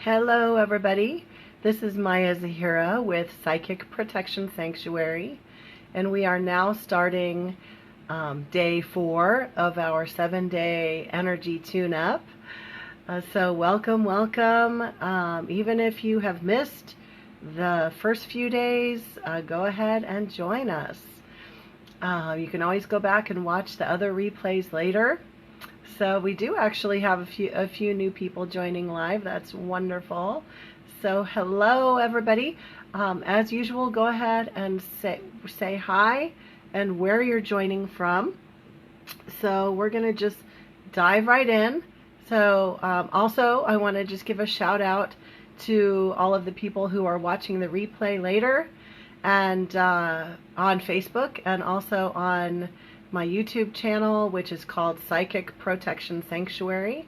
Hello everybody, this is Maya Zahira with Psychic Protection Sanctuary, and we are now starting day 4 of our 7-day energy tune-up. So welcome. Even if you have missed the first few days, go ahead and join us. You can always go back and watch the other replays later. So we do actually have a few new people joining live. That's wonderful. So hello everybody. As usual, go ahead and say hi and where you're joining from. So we're gonna just dive right in. So also I want to just give a shout out to all of the people who are watching the replay later, and on Facebook, and also on my YouTube channel, which is called Psychic Protection Sanctuary.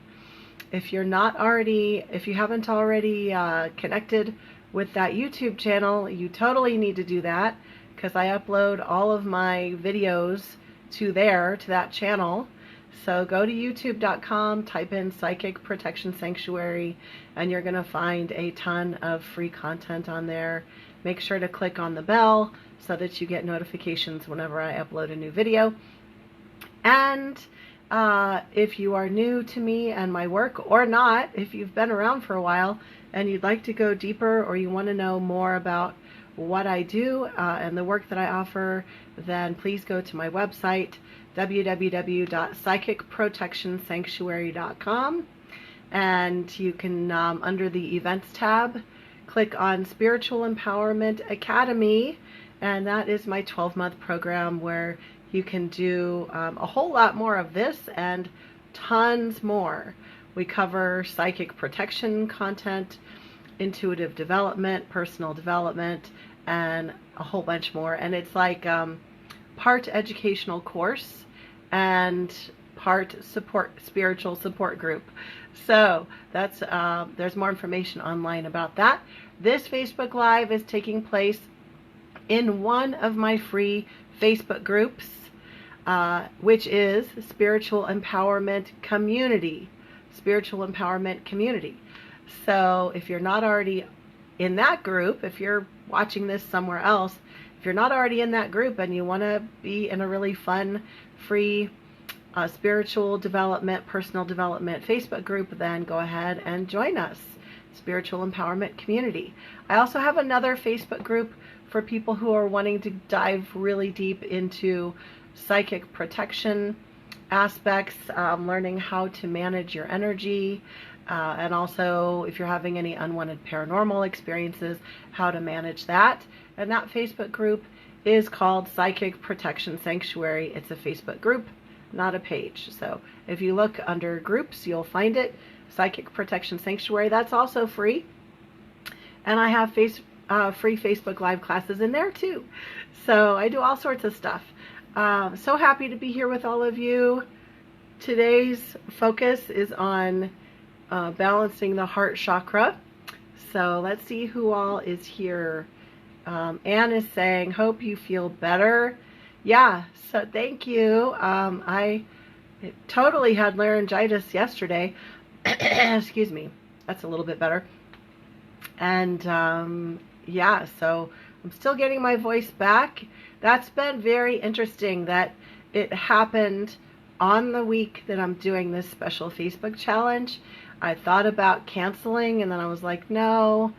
If you haven't already connected with that YouTube channel, you totally need to do that, because I upload all of my videos to that channel. So go to youtube.com, type in Psychic Protection Sanctuary, and you're going to find a ton of free content on there. Make sure to click on the bell so that you get notifications whenever I upload a new video. And if you are new to me and my work, or not, if you've been around for a while and you'd like to go deeper, or you want to know more about what I do and the work that I offer, then please go to my website, www.psychicprotectionsanctuary.com, and you can, under the events tab, click on Spiritual Empowerment Academy, and that is my 12-month program where you can do a whole lot more of this and tons more. We cover psychic protection content, intuitive development, personal development, and a whole bunch more. And it's like part educational course and part spiritual support group. So that's there's more information online about that. This Facebook Live is taking place in one of my free Facebook groups, which is Spiritual Empowerment Community. Spiritual Empowerment Community. So if you're not already in that group, if you're watching this somewhere else, if you're not already in that group and you want to be in a really fun, free spiritual development, personal development Facebook group, then go ahead and join us. Spiritual Empowerment Community. I also have another Facebook group for people who are wanting to dive really deep into psychic protection aspects, learning how to manage your energy, and also if you're having any unwanted paranormal experiences, how to manage that. And that Facebook group is called Psychic Protection Sanctuary. It's a Facebook group, not a page. So if you look under groups, you'll find it, Psychic Protection Sanctuary. That's also free. And I have free Facebook Live classes in there too. So I do all sorts of stuff. So happy to be here with all of you. Today's focus is on balancing the heart chakra. So let's see who all is here. Anne is saying, hope you feel better. Yeah, so thank you. I totally had laryngitis yesterday. Excuse me. That's a little bit better. And yeah, so I'm still getting my voice back. That's been very interesting that it happened on the week that I'm doing this special Facebook challenge. I thought about canceling, and then I was like, no,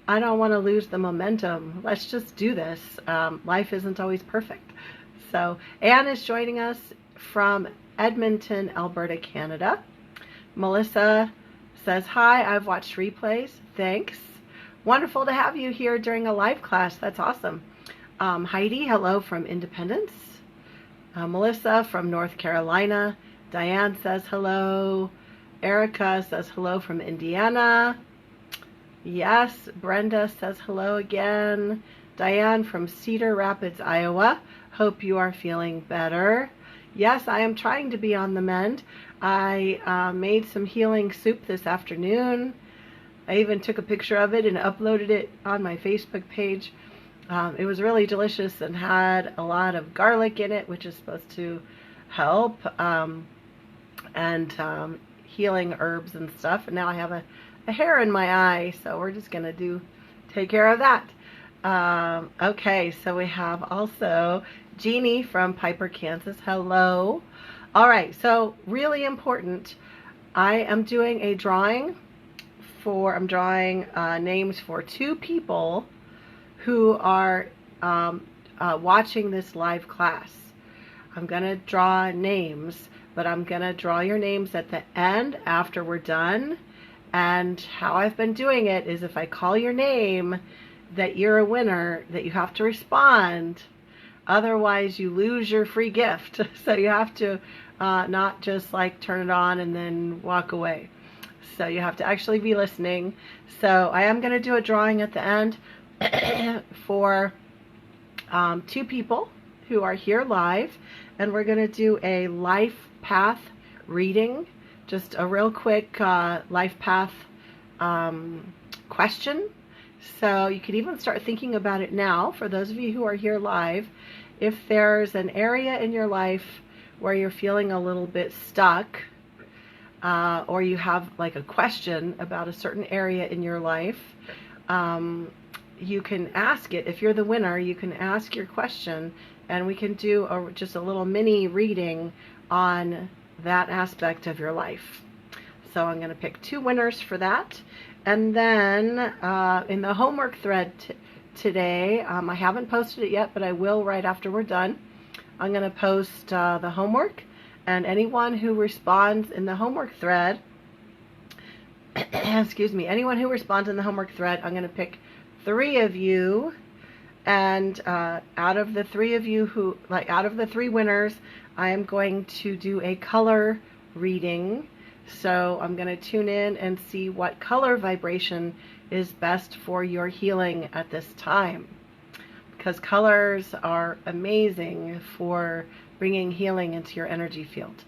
I don't want to lose the momentum. Let's just do this. Life isn't always perfect. So Anne is joining us from Edmonton, Alberta, Canada. Melissa says, hi, I've watched replays. Thanks. Wonderful to have you here during a live class. That's awesome. Heidi, hello from Independence. Melissa from North Carolina. Diane says hello. Erica says hello from Indiana. Yes, Brenda says hello again. Diane from Cedar Rapids, Iowa. Hope you are feeling better. Yes, I am trying to be on the mend. I made some healing soup this afternoon. I even took a picture of it and uploaded it on my Facebook page. It was really delicious and had a lot of garlic in it, which is supposed to help. healing herbs and stuff. And now I have a hair in my eye, so we're just going to take care of that. Okay, so we have also Jeannie from Piper, Kansas. Hello. All right, so really important. I am doing a drawing I'm drawing names for 2 people who are watching this live class. I'm going to draw names, but I'm going to draw your names at the end after we're done. And how I've been doing it is if I call your name that you're a winner, that you have to respond. Otherwise, you lose your free gift. So you have to not just like turn it on and then walk away. So you have to actually be listening. So I am going to do a drawing at the end for 2 people who are here live. And we're going to do a life path reading. Just a real quick life path question. So you could even start thinking about it now, for those of you who are here live. If there's an area in your life where you're feeling a little bit stuck, or you have like a question about a certain area in your life, you can ask it. If you're the winner, you can ask your question, and we can do just a little mini reading on that aspect of your life. So I'm going to pick 2 winners for that. And then in the homework thread today, I haven't posted it yet, but I will right after we're done. I'm going to post the homework, and anyone who responds in the homework thread, excuse me, anyone who responds in the homework thread, I'm going to pick 3 of you, and out of the 3 of you out of the 3 winners, I am going to do a color reading. So I'm going to tune in and see what color vibration is best for your healing at this time, because colors are amazing for bringing healing into your energy field.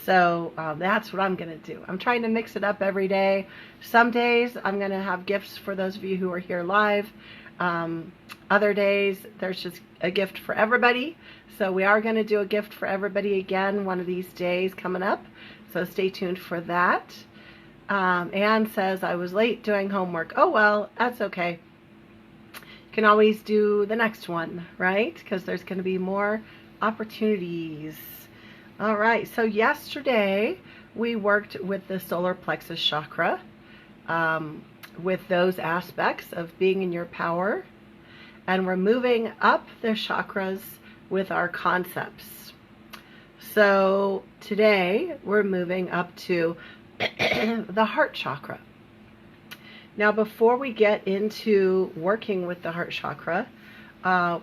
So that's what I'm going to do. I'm trying to mix it up every day. Some days I'm going to have gifts for those of you who are here live. Other days there's just a gift for everybody. So we are going to do a gift for everybody again one of these days coming up. So stay tuned for that. Anne says, I was late doing homework. Oh, well, that's okay. You can always do the next one, right? Because there's going to be more opportunities. All right. So yesterday we worked with the solar plexus chakra, with those aspects of being in your power. And we're moving up the chakras with our concepts. So today we're moving up to the heart chakra. Now, before we get into working with the heart chakra,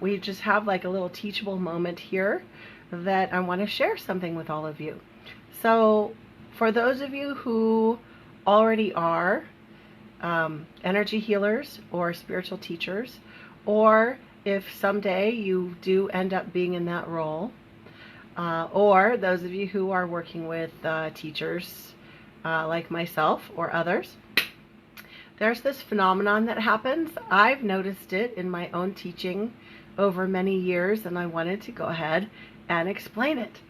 we just have like a little teachable moment here that I want to share something with all of you. So for those of you who already are energy healers or spiritual teachers, or if someday you do end up being in that role, or those of you who are working with teachers like myself or others, there's this phenomenon that happens. I've noticed it in my own teaching over many years, and I wanted to go ahead and explain it.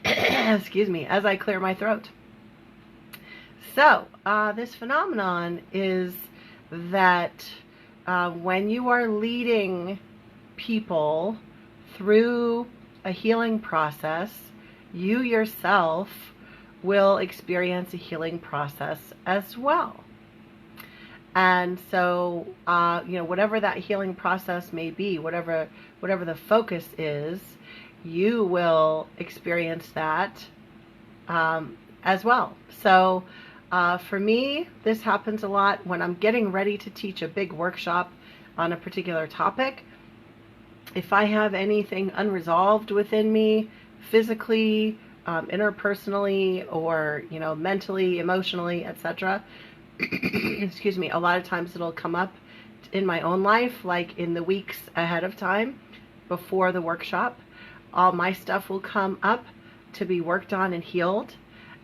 Excuse me, as I clear my throat. So, this phenomenon is that when you are leading people through a healing process, you yourself will experience a healing process as well. And so, whatever that healing process may be, whatever the focus is, you will experience that as well. So for me, this happens a lot when I'm getting ready to teach a big workshop on a particular topic. If I have anything unresolved within me, physically, interpersonally, or mentally, emotionally, etc., excuse me, a lot of times it'll come up in my own life, like in the weeks ahead of time before the workshop. All my stuff will come up to be worked on and healed,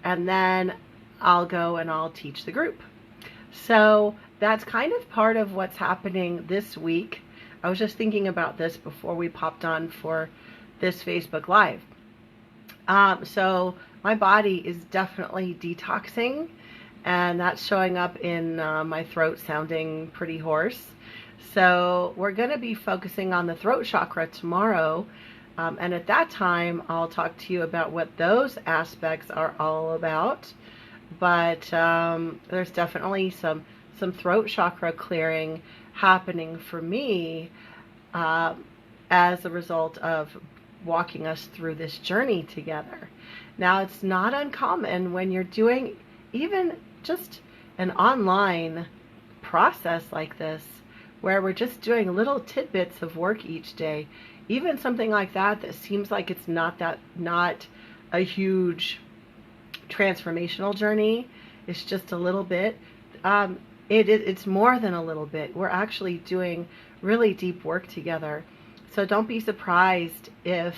and then I'll go and I'll teach the group. So that's kind of part of what's happening this week. I was just thinking about this before we popped on for this Facebook Live. So my body is definitely detoxing, and that's showing up in my throat sounding pretty hoarse. So we're going to be focusing on the throat chakra tomorrow. And at that time, I'll talk to you about what those aspects are all about. But there's definitely some throat chakra clearing happening for me as a result of walking us through this journey together. Now, it's not uncommon when you're doing even just an online process like this, where we're just doing little tidbits of work each day, even something like that seems like it's not a huge transformational journey. It's just a little bit. It's more than a little bit. We're actually doing really deep work together. So don't be surprised if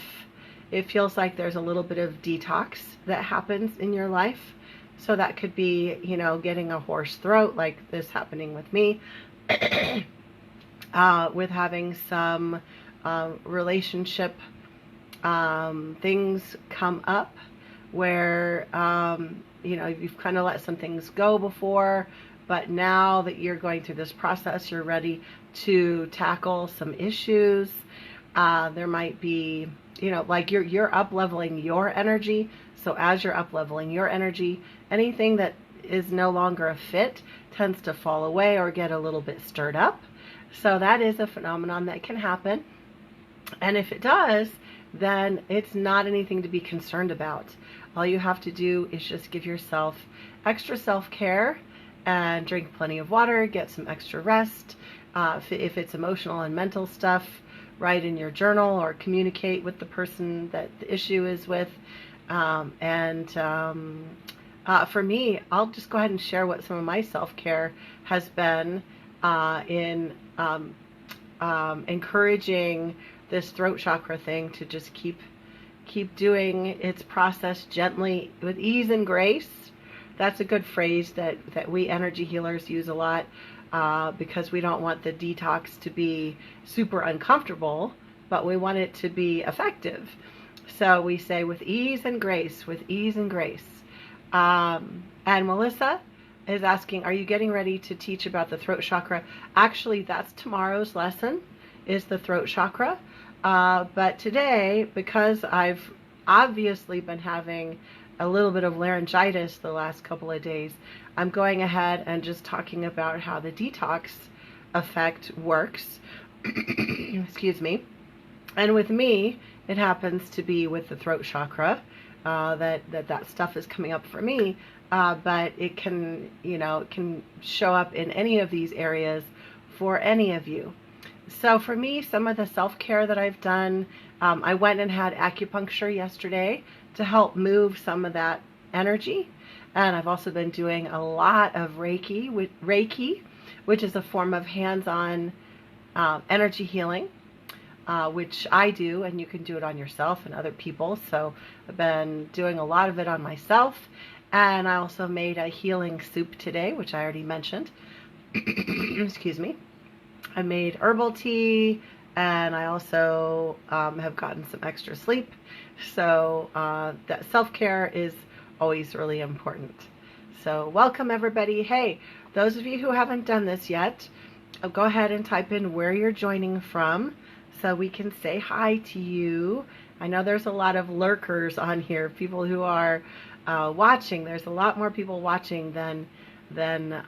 it feels like there's a little bit of detox that happens in your life. So that could be, getting a hoarse throat, like this happening with me, with having some relationship things come up where, you've kind of let some things go before, but now that you're going through this process, you're ready to tackle some issues. There might be, like you're up-leveling your energy. So as you're up-leveling your energy, anything that is no longer a fit tends to fall away or get a little bit stirred up. So that is a phenomenon that can happen. And if it does, then it's not anything to be concerned about. All you have to do is just give yourself extra self-care and drink plenty of water, get some extra rest. If it's emotional and mental stuff, write in your journal or communicate with the person that the issue is with. For me, I'll just go ahead and share what some of my self-care has been in encouraging this throat chakra thing to just keep doing its process gently with ease and grace. That's a good phrase that we energy healers use a lot because we don't want the detox to be super uncomfortable, but we want it to be effective. So we say with ease and grace, with ease and grace. And Melissa is asking, are you getting ready to teach about the throat chakra? Actually, that's tomorrow's lesson, is the throat chakra. But today, because I've obviously been having a little bit of laryngitis the last couple of days, I'm going ahead and just talking about how the detox effect works. Excuse me. And with me, it happens to be with the throat chakra that stuff is coming up for me. But it can, it can show up in any of these areas for any of you. So for me, some of the self-care that I've done, I went and had acupuncture yesterday to help move some of that energy. And I've also been doing a lot of Reiki, which is a form of hands-on energy healing, which I do, and you can do it on yourself and other people. So I've been doing a lot of it on myself. And I also made a healing soup today, which I already mentioned. Excuse me. I made herbal tea, and I also have gotten some extra sleep. So that self-care is always really important. So welcome everybody. Hey, those of you who haven't done this yet, go ahead and type in where you're joining from so we can say hi to you. I know there's a lot of lurkers on here, people who are watching. There's a lot more people watching than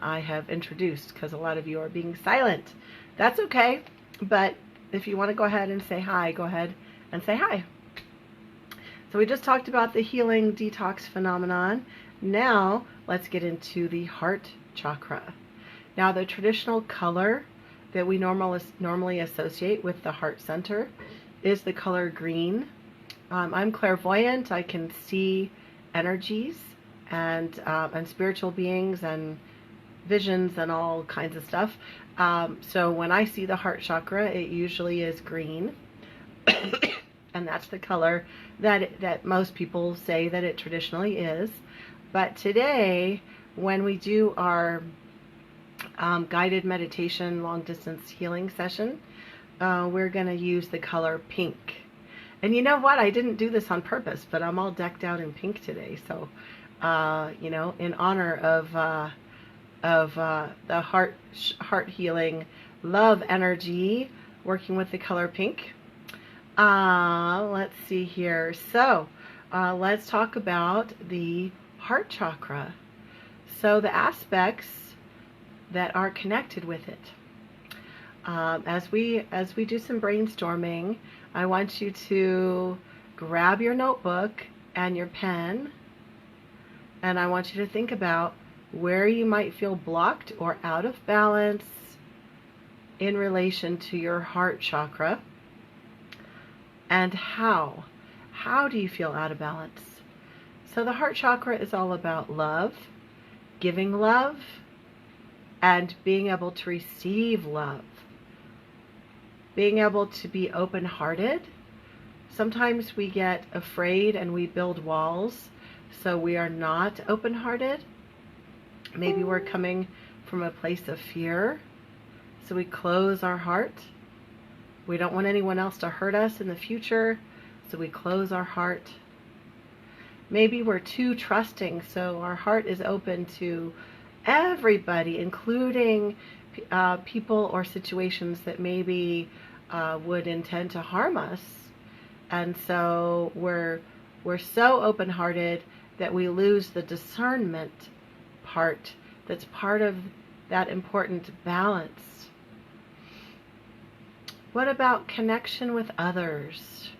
I have introduced because a lot of you are being silent. That's okay, but if you want to go ahead and say hi, go ahead and say hi. So we just talked about the healing detox phenomenon. Now let's get into the heart chakra. Now the traditional color that we normally associate with the heart center is the color green. I'm clairvoyant. I can see energies and spiritual beings and visions and all kinds of stuff. So when I see the heart chakra, it usually is green. And that's the color that most people say that it traditionally is. But today, when we do our guided meditation long distance healing session, we're going to use the color pink. And you know what? I didn't do this on purpose, but I'm all decked out in pink today. So, you know, in honor of the heart healing love energy, working with the color pink. Let's see here. So, let's talk about the heart chakra. So the aspects that are connected with it. As we do some brainstorming, I want you to grab your notebook and your pen, and I want you to think about where you might feel blocked or out of balance in relation to your heart chakra, and how do you feel out of balance. So the heart chakra is all about love, giving love, and being able to receive love. Being able to be open-hearted. Sometimes we get afraid and we build walls, so we are not open-hearted. Maybe we're coming from a place of fear, so we close our heart. We don't want anyone else to hurt us in the future, so we close our heart. Maybe we're too trusting, so our heart is open to everybody, including people or situations that maybe would intend to harm us. And so we're so open-hearted that we lose the discernment part that's part of that important balance. What about connection with others?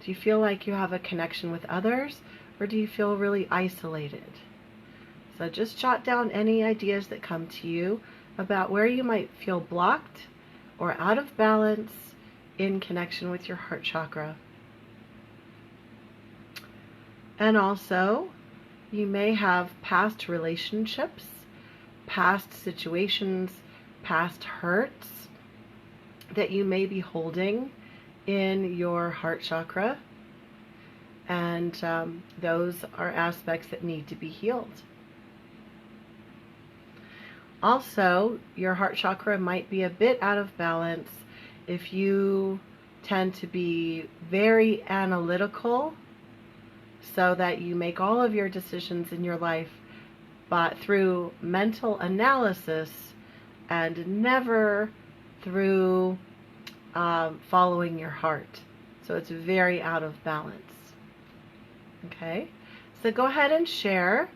Do you feel like you have a connection with others, or do you feel really isolated? So just jot down any ideas that come to you about where you might feel blocked or out of balance in connection with your heart chakra. And also, you may have past relationships, past situations, past hurts that you may be holding in your heart chakra. And those are aspects that need to be healed. Also, your heart chakra might be a bit out of balance if you tend to be very analytical, so that you make all of your decisions in your life but through mental analysis and never through following your heart. So it's very out of balance. Okay, so go ahead and share.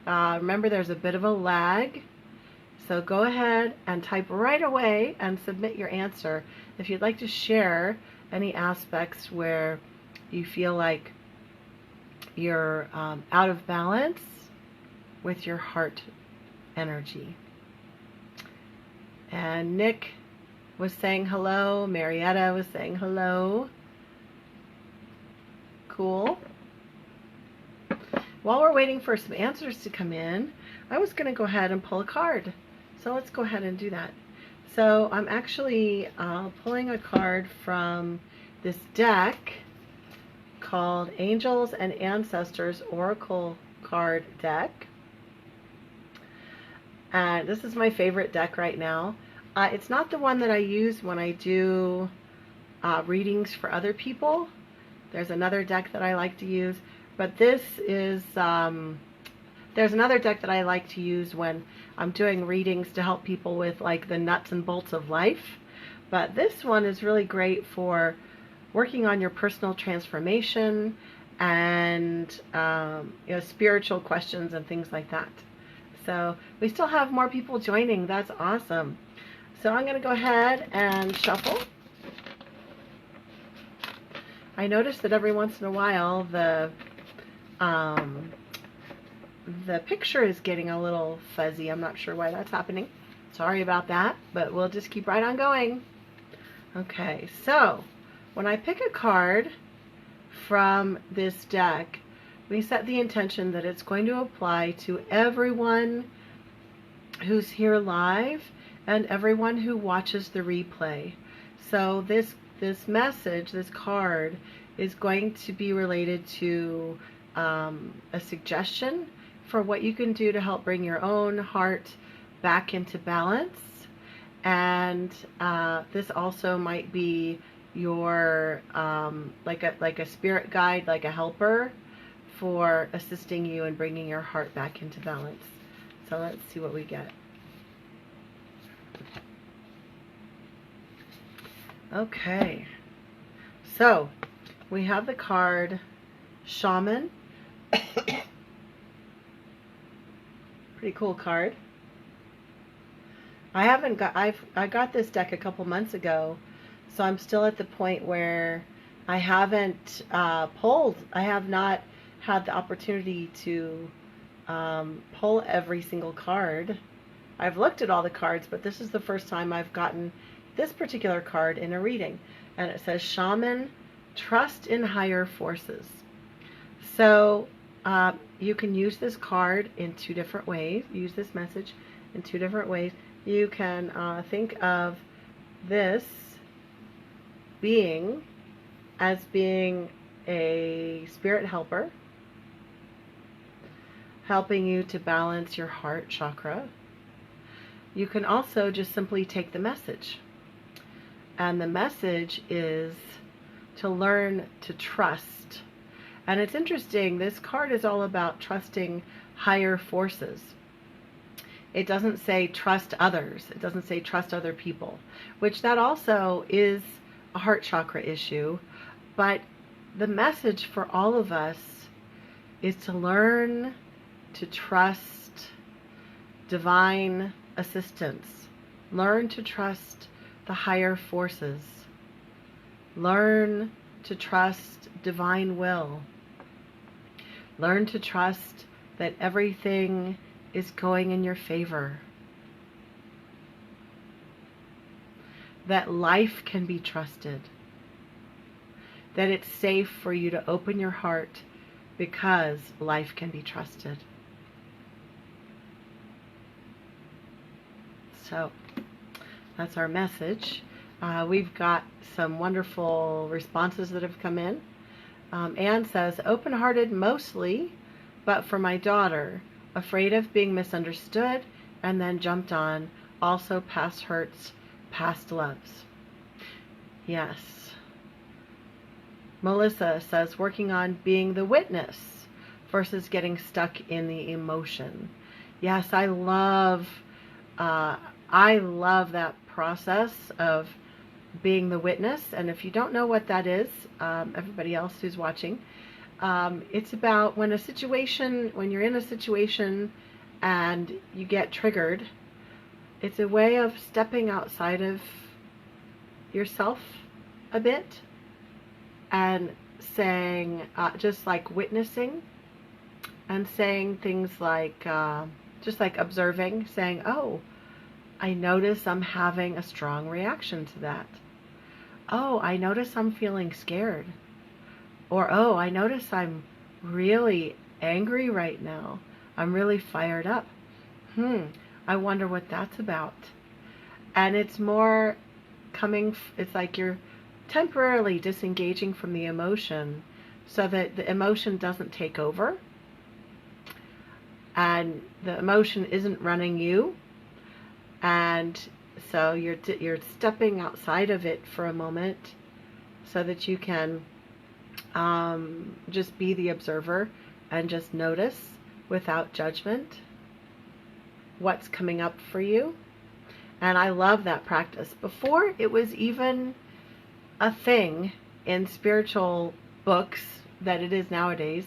Remember, there's a bit of a lag. So go ahead and type right away and submit your answer if you'd like to share any aspects where you feel like you're out of balance with your heart energy. And Nick was saying hello. Marietta was saying hello. Cool. While we're waiting for some answers to come in, I was going to go ahead and pull a card. So let's go ahead and do that. So I'm actually pulling a card from this deck called Angels and Ancestors Oracle Card Deck. And this is my favorite deck right now. It's not the one that I use when I do readings for other people. There's another deck that I like to use, but this is there's another deck that I like to use when I'm doing readings to help people with like the nuts and bolts of life. But this one is really great for working on your personal transformation and you know, spiritual questions and things like that. So we still have more people joining. That's awesome. So I'm going to go ahead and shuffle. I noticed that every once in a while the picture is getting a little fuzzy. I'm not sure why that's happening. Sorry about that, but we'll just keep right on going. Okay, so when I pick a card from this deck, we set the intention that it's going to apply to everyone who's here live and everyone who watches the replay. So this message, this card, is going to be related to a suggestion for what you can do to help bring your own heart back into balance. And this also might be your like a spirit guide, like a helper, for assisting you in bringing your heart back into balance. So let's see what we get. Okay, so we have the card Shaman. Pretty cool card. I got this deck a couple months ago, so I'm still at the point where I haven't pulled. I have not had the opportunity to pull every single card. I've looked at all the cards, but this is the first time I've gotten this particular card in a reading. And it says, Shaman, trust in higher forces. So you can use this card in two different ways. Use this message in two different ways. You can think of this being as being a spirit helper, helping you to balance your heart chakra. You can also just simply take the message. And the message is to learn to trust. And it's interesting, this card is all about trusting higher forces. It doesn't say trust others. It doesn't say trust other people, which that also is a heart chakra issue. But the message for all of us is to learn to trust divine assistance. Learn to trust the higher forces. Learn to trust divine will. Learn to trust that everything is going in your favor. That life can be trusted. That it's safe for you to open your heart because life can be trusted. So that's our message. We've got some wonderful responses that have come in. Anne says, open-hearted mostly, but for my daughter, afraid of being misunderstood, and then jumped on, also past hurts, past loves. Yes. Melissa says, working on being the witness versus getting stuck in the emotion. Yes, I love that process of being the witness. And if you don't know what that is, everybody else who's watching, it's about when you're in a situation and you get triggered, it's a way of stepping outside of yourself a bit and saying, just like witnessing and saying things like, just like observing, saying, oh, I notice I'm having a strong reaction to that. Oh, I notice I'm feeling scared. Or, oh, I notice I'm really angry right now. I'm really fired up. I wonder what that's about. And it's more it's like you're temporarily disengaging from the emotion so that the emotion doesn't take over. And the emotion isn't running you. And so you're stepping outside of it for a moment so that you can just be the observer and just notice without judgment what's coming up for you. And I love that practice. Before it was even a thing in spiritual books that it is nowadays,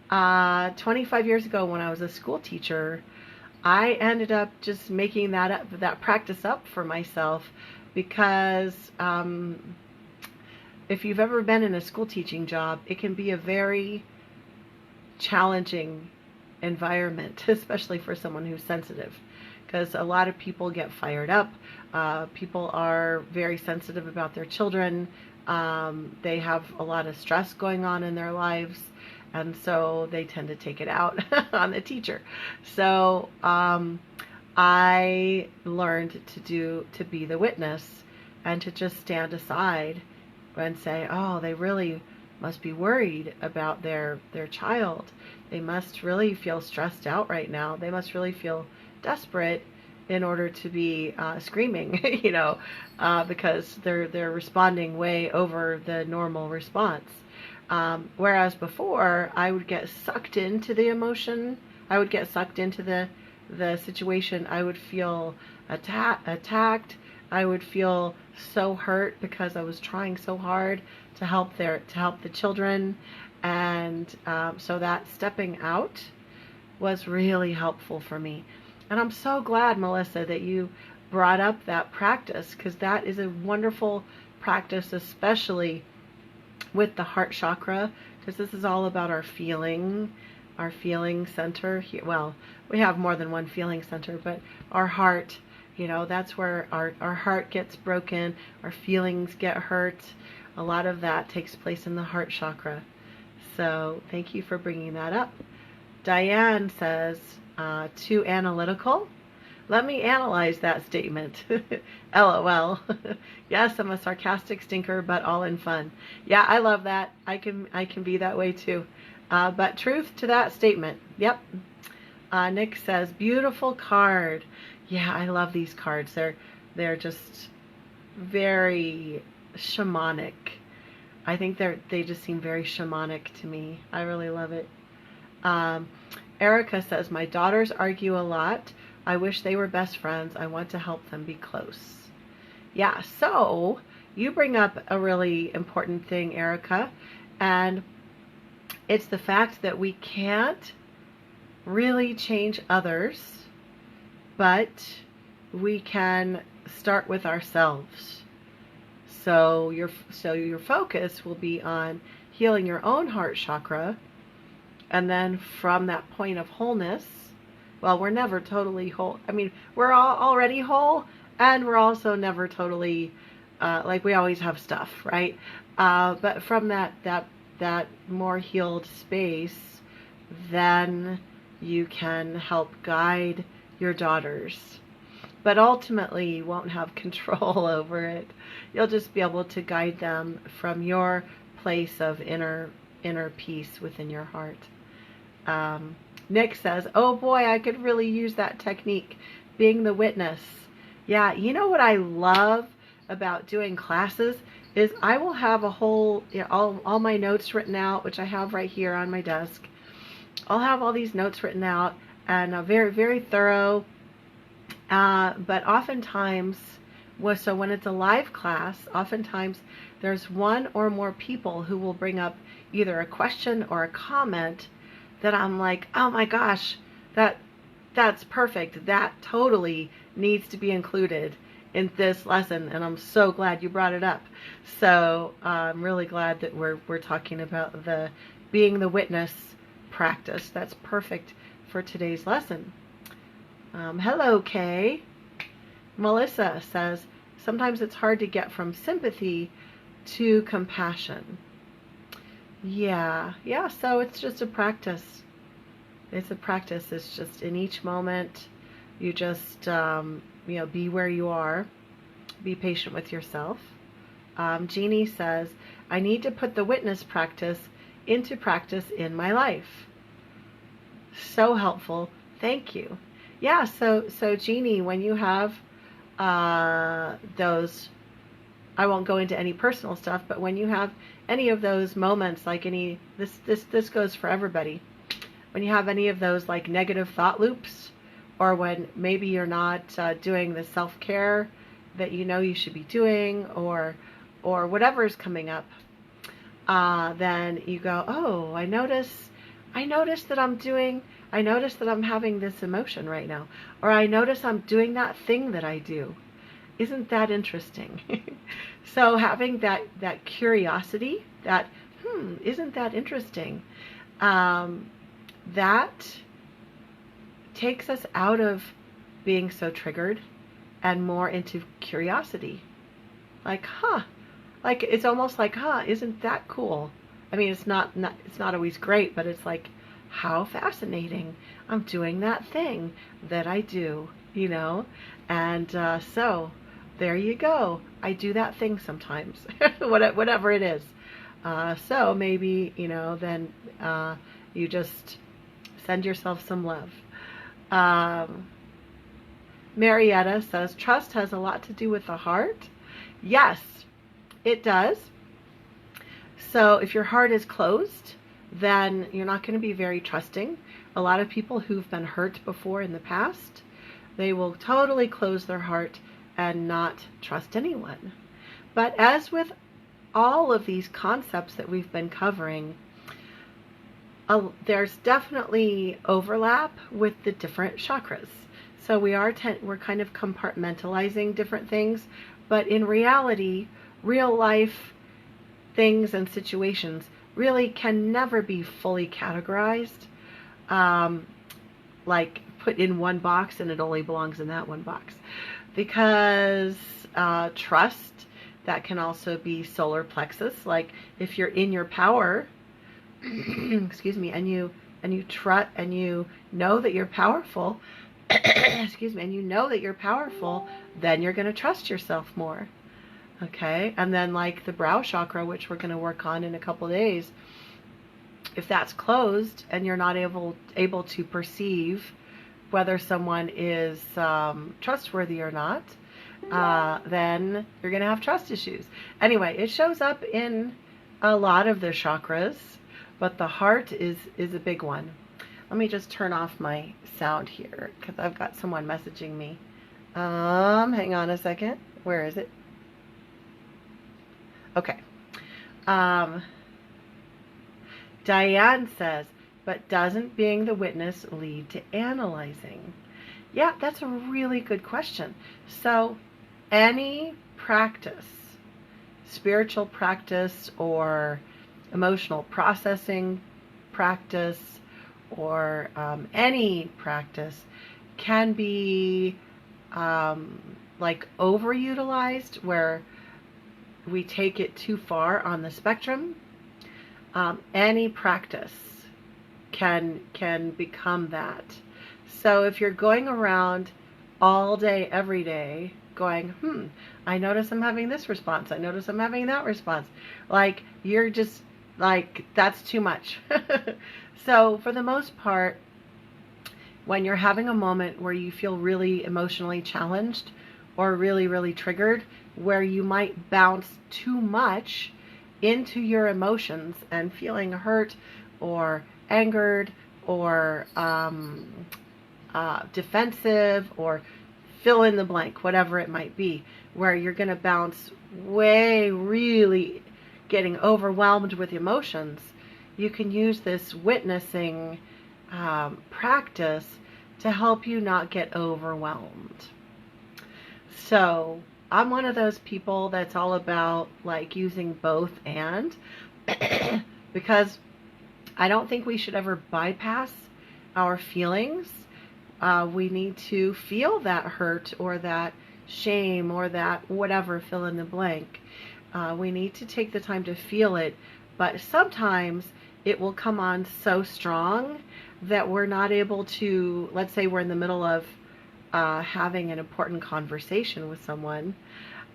25 years ago when I was a school teacher, I ended up just making that practice up for myself because if you've ever been in a school teaching job, it can be a very challenging environment, especially for someone who's sensitive, because a lot of people get fired up. People are very sensitive about their children. They have a lot of stress going on in their lives. And so they tend to take it out on the teacher. So I learned to be the witness and to just stand aside and say, oh, they really must be worried about their child. They must really feel stressed out right now. They must really feel desperate. in order to be screaming, because they're responding way over the normal response. Whereas before, I would get sucked into the emotion. I would get sucked into the situation. I would feel attacked. I would feel so hurt because I was trying so hard to help the children, and so that stepping out was really helpful for me. And I'm so glad, Melissa, that you brought up that practice, because that is a wonderful practice, especially with the heart chakra, because this is all about our feeling center. Well, we have more than one feeling center, but our heart, that's where our heart gets broken, our feelings get hurt. A lot of that takes place in the heart chakra. So thank you for bringing that up. Diane says, too analytical. Let me analyze that statement. LOL. Yes, I'm a sarcastic stinker, but all in fun. Yeah, I love that. I can be that way too. But truth to that statement. Yep. Nick says, beautiful card. Yeah, I love these cards. They're just very shamanic. I think they just seem very shamanic to me. I really love it. Erica says, my daughters argue a lot. I wish they were best friends. I want to help them be close. Yeah, so you bring up a really important thing, Erica, and it's the fact that we can't really change others, but we can start with ourselves. So your focus will be on healing your own heart chakra, and then from that point of wholeness, well, we're never totally whole. I mean, we're all already whole, and we're also never totally, like we always have stuff, right? But from that more healed space, then you can help guide your daughters. But ultimately, you won't have control over it. You'll just be able to guide them from your place of inner peace within your heart. Nick says, oh boy, I could really use that technique, being the witness. Yeah, you know what I love about doing classes is I will have a whole, all my notes written out, which I have right here on my desk. I'll have all these notes written out, and very, very thorough. But oftentimes, so when it's a live class, oftentimes there's one or more people who will bring up either a question or a comment that I'm like, oh my gosh, that's perfect. That totally needs to be included in this lesson, and I'm so glad you brought it up. So I'm really glad that we're talking about the being the witness practice. That's perfect for today's lesson. Hello, Kay. Melissa says, sometimes it's hard to get from sympathy to compassion. Yeah, so it's just a practice. It's a practice. It's just in each moment, you just, be where you are. Be patient with yourself. Jeannie says, I need to put the witness practice into practice in my life. So helpful. Thank you. Yeah, so Jeannie, when you have those, I won't go into any personal stuff, but when you have any of those moments, like this goes for everybody. When you have any of those like negative thought loops, or when maybe you're not doing the self-care that you should be doing, or whatever is coming up, then you go, oh, I notice that I notice that I'm having this emotion right now, or I notice I'm doing that thing that I do. Isn't that interesting? So having that curiosity, that, isn't that interesting? That takes us out of being so triggered and more into curiosity. Like, like it's almost like, isn't that cool? I mean, it's not always great, but it's like, how fascinating. I'm doing that thing that I do, and so there you go. I do that thing sometimes, whatever it is. So maybe, then you just send yourself some love. Marietta says, trust has a lot to do with the heart. Yes, it does. So if your heart is closed, then you're not going to be very trusting. A lot of people who've been hurt before in the past, they will totally close their heart and not trust anyone. But as with all of these concepts that we've been covering, there's definitely overlap with the different chakras. So we're kind of compartmentalizing different things, but in reality, real life things and situations really can never be fully categorized, like put in one box and it only belongs in that one box. Because trust, that can also be solar plexus. Like if you're in your power, excuse me, and you trust and you know that you're powerful, excuse me, and you know that you're powerful, then you're going to trust yourself more. Okay, and then like the brow chakra, which we're going to work on in a couple days, if that's closed and you're not able to perceive whether someone is trustworthy or not, then you're going to have trust issues. Anyway, it shows up in a lot of the chakras, but the heart is a big one. Let me just turn off my sound here because I've got someone messaging me. Hang on a second. Where is it? Okay. Diane says, but doesn't being the witness lead to analyzing? Yeah, that's a really good question. So any practice, spiritual practice or emotional processing practice or any practice can be like overutilized, where we take it too far on the spectrum. Any practice can become that. So if you're going around all day, every day, going, I notice I'm having this response, I notice I'm having that response, like you're just like, that's too much. So for the most part, when you're having a moment where you feel really emotionally challenged or really, really triggered, where you might bounce too much into your emotions and feeling hurt or angered or defensive or fill in the blank, whatever it might be, where you're going to bounce way, really getting overwhelmed with emotions, you can use this witnessing practice to help you not get overwhelmed. So I'm one of those people that's all about like using both and, because I don't think we should ever bypass our feelings. We need to feel that hurt or that shame or that whatever, fill in the blank. We need to take the time to feel it, but sometimes it will come on so strong that we're not able to, let's say we're in the middle of having an important conversation with someone,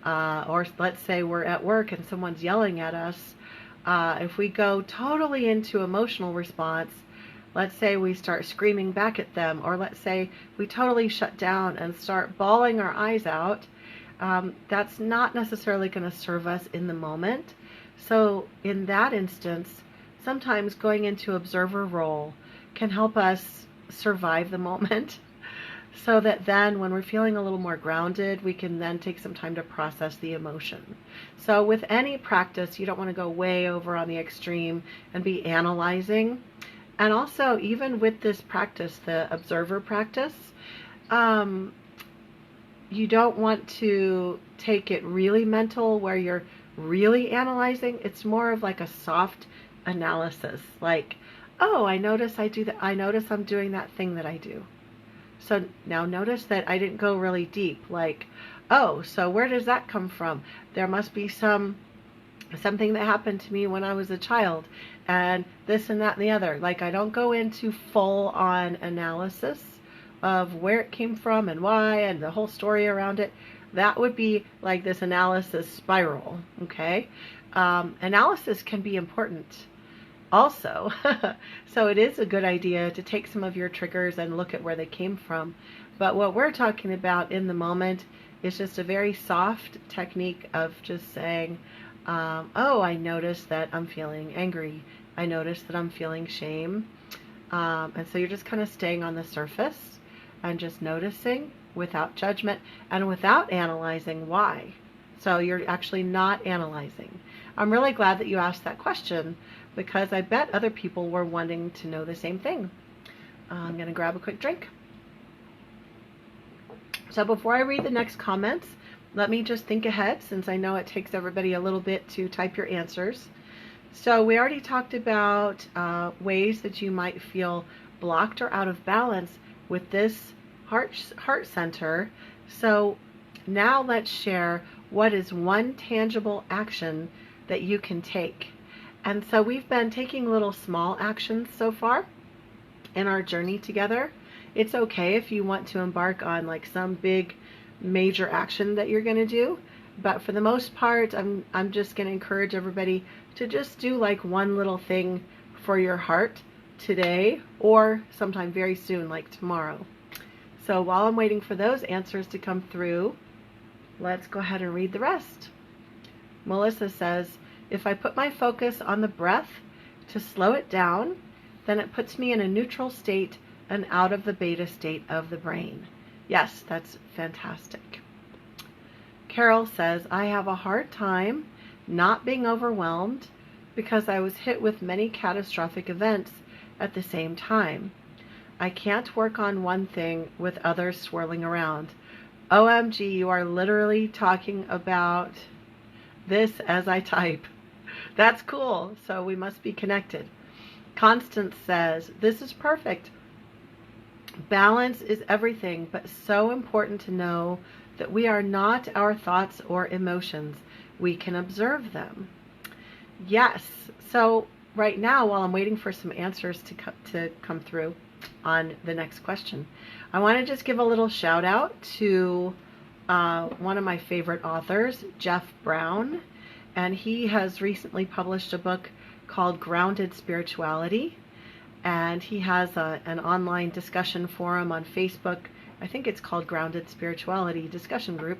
or let's say we're at work and someone's yelling at us. If we go totally into emotional response, let's say we start screaming back at them, or let's say we totally shut down and start bawling our eyes out, that's not necessarily going to serve us in the moment. So in that instance, sometimes going into observer role can help us survive the moment, so that then when we're feeling a little more grounded, we can then take some time to process the emotion. So with any practice, you don't want to go way over on the extreme and be analyzing. And also, even with this practice, the observer practice, you don't want to take it really mental where you're really analyzing. It's more of like a soft analysis, like, oh, I notice I do that. I notice I'm doing that thing that I do. So now notice that I didn't go really deep, like, oh, so where does that come from? There must be something that happened to me when I was a child, and this and that and the other. Like, I don't go into full-on analysis of where it came from and why and the whole story around it. That would be like this analysis spiral, okay? Analysis can be important also. So it is a good idea to take some of your triggers and look at where they came from. But what we're talking about in the moment is just a very soft technique of just saying, oh, I noticed that I'm feeling angry. I noticed that I'm feeling shame. And so you're just kind of staying on the surface and just noticing without judgment and without analyzing why. So you're actually not analyzing. I'm really glad that you asked that question, because I bet other people were wanting to know the same thing. I'm going to grab a quick drink. So before I read the next comments, let me just think ahead, since I know it takes everybody a little bit to type your answers. So we already talked about ways that you might feel blocked or out of balance with this heart center. So now let's share what is one tangible action that you can take. And so we've been taking little small actions so far in our journey together. It's okay if you want to embark on like some big major action that you're going to do, but for the most part, I'm just going to encourage everybody to just do like one little thing for your heart today, or sometime very soon, like tomorrow. So while I'm waiting for those answers to come through, let's go ahead and read the rest. Melissa says, if I put my focus on the breath to slow it down, then it puts me in a neutral state and out of the beta state of the brain. Yes, that's fantastic. Carol says, I have a hard time not being overwhelmed because I was hit with many catastrophic events at the same time. I can't work on one thing with others swirling around. OMG, you are literally talking about this as I type. That's cool. So we must be connected. Constance says, this is perfect. Balance is everything, but so important to know that we are not our thoughts or emotions. We can observe them. Yes. So right now, while I'm waiting for some answers to come through on the next question, I want to just give a little shout out to one of my favorite authors, Jeff Brown, and he has recently published a book called Grounded Spirituality, and he has an online discussion forum on Facebook. I think it's called Grounded Spirituality Discussion Group.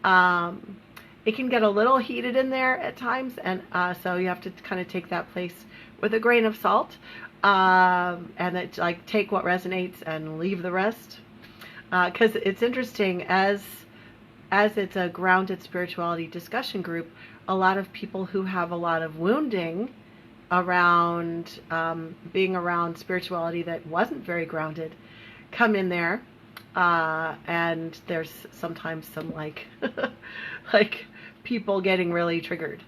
It can get a little heated in there at times, and so you have to kind of take that place with a grain of salt, and it, like, take what resonates and leave the rest, because it's interesting, as it's a grounded spirituality discussion group, a lot of people who have a lot of wounding around being around spirituality that wasn't very grounded come in there, and there's sometimes some like like people getting really triggered.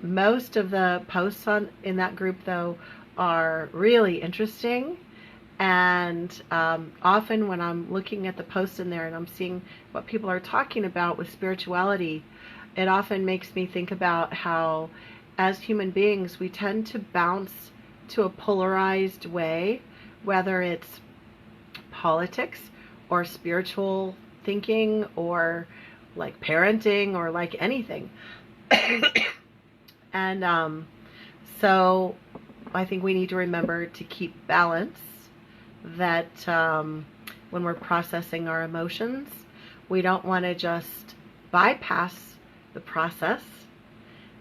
Most of the posts in that group, though, are really interesting, and often when I'm looking at the posts in there and I'm seeing what people are talking about with spirituality, it often makes me think about how, as human beings, we tend to bounce to a polarized way, whether it's politics or spiritual thinking or like parenting or like anything. And so I think we need to remember to keep balance, that when we're processing our emotions, we don't want to just bypass the process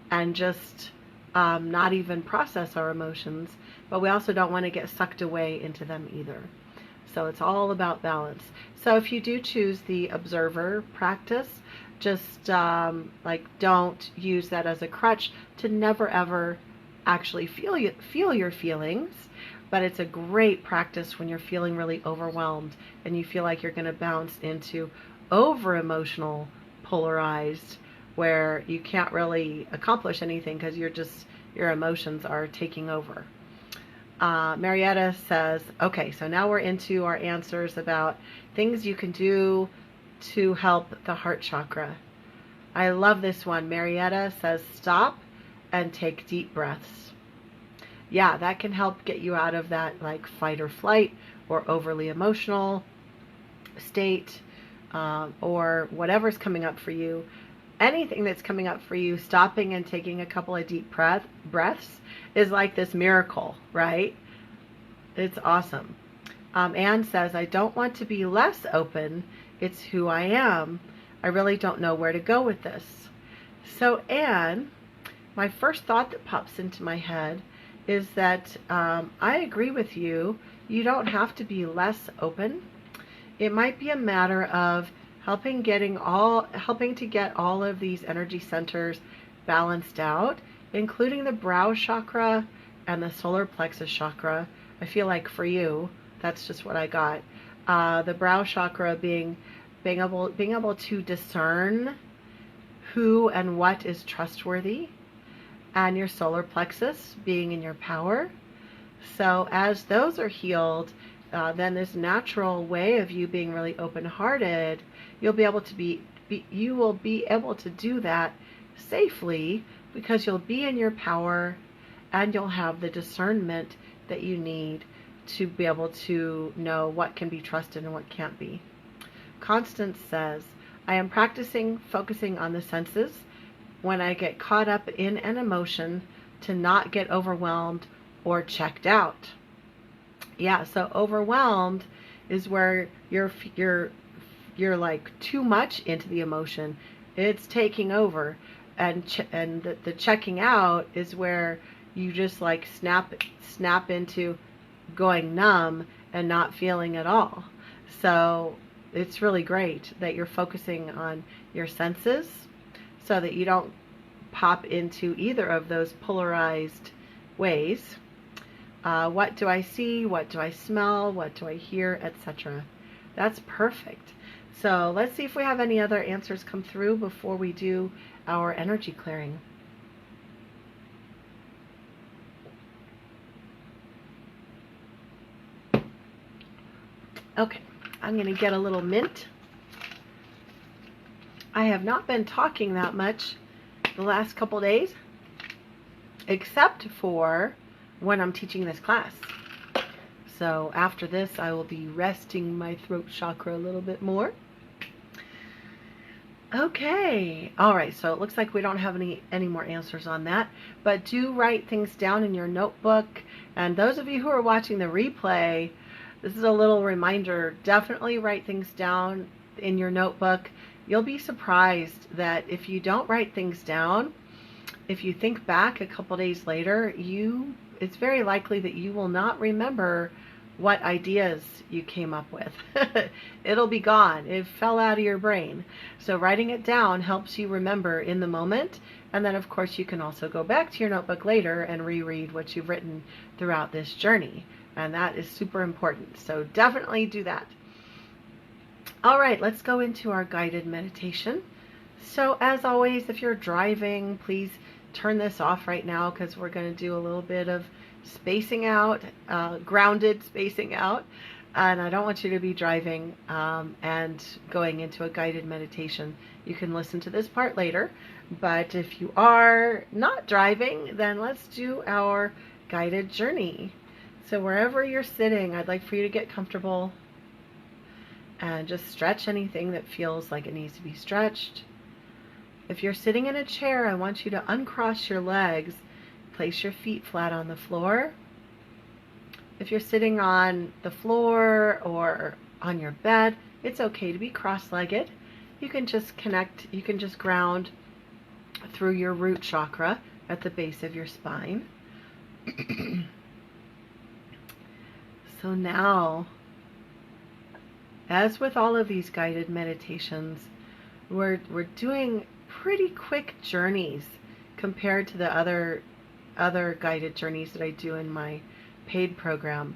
and just not even process our emotions, but we also don't want to get sucked away into them either. So it's all about balance. So if you do choose the observer practice, just like, don't use that as a crutch to never ever actually feel your feelings, but it's a great practice when you're feeling really overwhelmed and you feel like you're going to bounce into over emotional, polarized, where you can't really accomplish anything because your emotions are taking over. Marietta says, okay, so now we're into our answers about things you can do to help the heart chakra. I love this one. Marietta says, stop and take deep breaths. Yeah, that can help get you out of that like fight or flight or overly emotional state, or whatever's coming up for you. Anything that's coming up for you, stopping and taking a couple of deep breaths is like this miracle, right? It's awesome. Anne says, I don't want to be less open. It's who I am. I really don't know where to go with this. So Anne, my first thought that pops into my head is that I agree with you. You don't have to be less open. It might be a matter of helping to get all of these energy centers balanced out, including the brow chakra and the solar plexus chakra. I feel like for you, that's just what I got. The brow chakra being able to discern who and what is trustworthy, and your solar plexus being in your power. So as those are healed, then this natural way of you being really open-hearted, you'll be able to you will be able to do that safely, because you'll be in your power and you'll have the discernment that you need to be able to know what can be trusted and what can't be. Constance says, I am practicing focusing on the senses when I get caught up in an emotion to not get overwhelmed or checked out. Yeah, so overwhelmed is where you're like too much into the emotion. It's taking over. And the checking out is where you just like snap into going numb and not feeling at all. So it's really great that you're focusing on your senses so that you don't pop into either of those polarized ways. What do I see? What do I smell? What do I hear? Etc. That's perfect. So let's see if we have any other answers come through before we do our energy clearing. Okay, I'm going to get a little mint. I have not been talking that much the last couple days, except for when I'm teaching this class. So after this, I will be resting my throat chakra a little bit more. Okay, all right, so it looks like we don't have any more answers on that, but do write things down in your notebook. And those of you who are watching the replay, this is a little reminder, definitely write things down in your notebook. You'll be surprised that if you don't write things down, if you think back a couple days later, it's very likely that you will not remember what ideas you came up with. It'll be gone. It fell out of your brain. So writing it down helps you remember in the moment. And then of course you can also go back to your notebook later and reread what you've written throughout this journey. And that is super important. So definitely do that. All right, let's go into our guided meditation. So as always, if you're driving, please turn this off right now, because we're going to do a little bit of spacing out, grounded spacing out. And I don't want you to be driving and going into a guided meditation. You can listen to this part later. But if you are not driving, then let's do our guided journey. So wherever you're sitting, I'd like for you to get comfortable and just stretch anything that feels like it needs to be stretched. If you're sitting in a chair, I want you to uncross your legs, place your feet flat on the floor. If you're sitting on the floor or on your bed, it's okay to be cross-legged. You can just ground through your root chakra at the base of your spine. So now, as with all of these guided meditations, we're doing pretty quick journeys compared to the other guided journeys that I do in my paid program.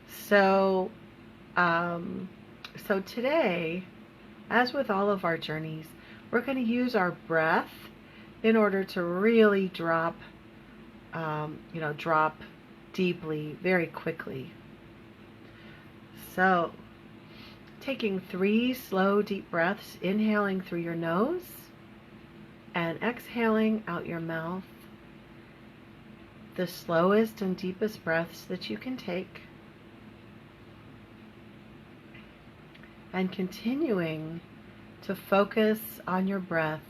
So today, as with all of our journeys, we're going to use our breath in order to really drop deeply, very quickly. So, taking 3 slow, deep breaths, inhaling through your nose and exhaling out your mouth. The slowest and deepest breaths that you can take. And continuing to focus on your breath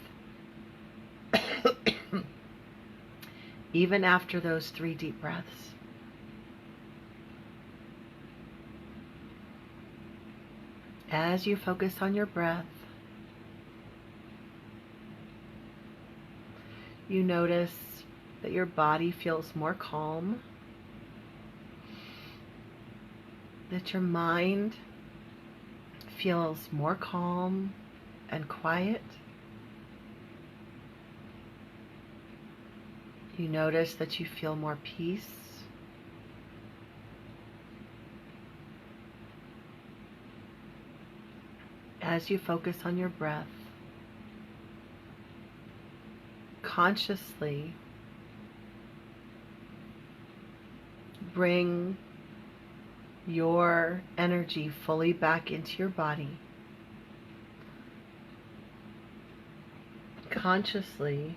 even after those 3 deep breaths. As you focus on your breath, you notice that your body feels more calm, that your mind feels more calm and quiet. You notice that you feel more peace. As you focus on your breath, consciously bring your energy fully back into your body. Consciously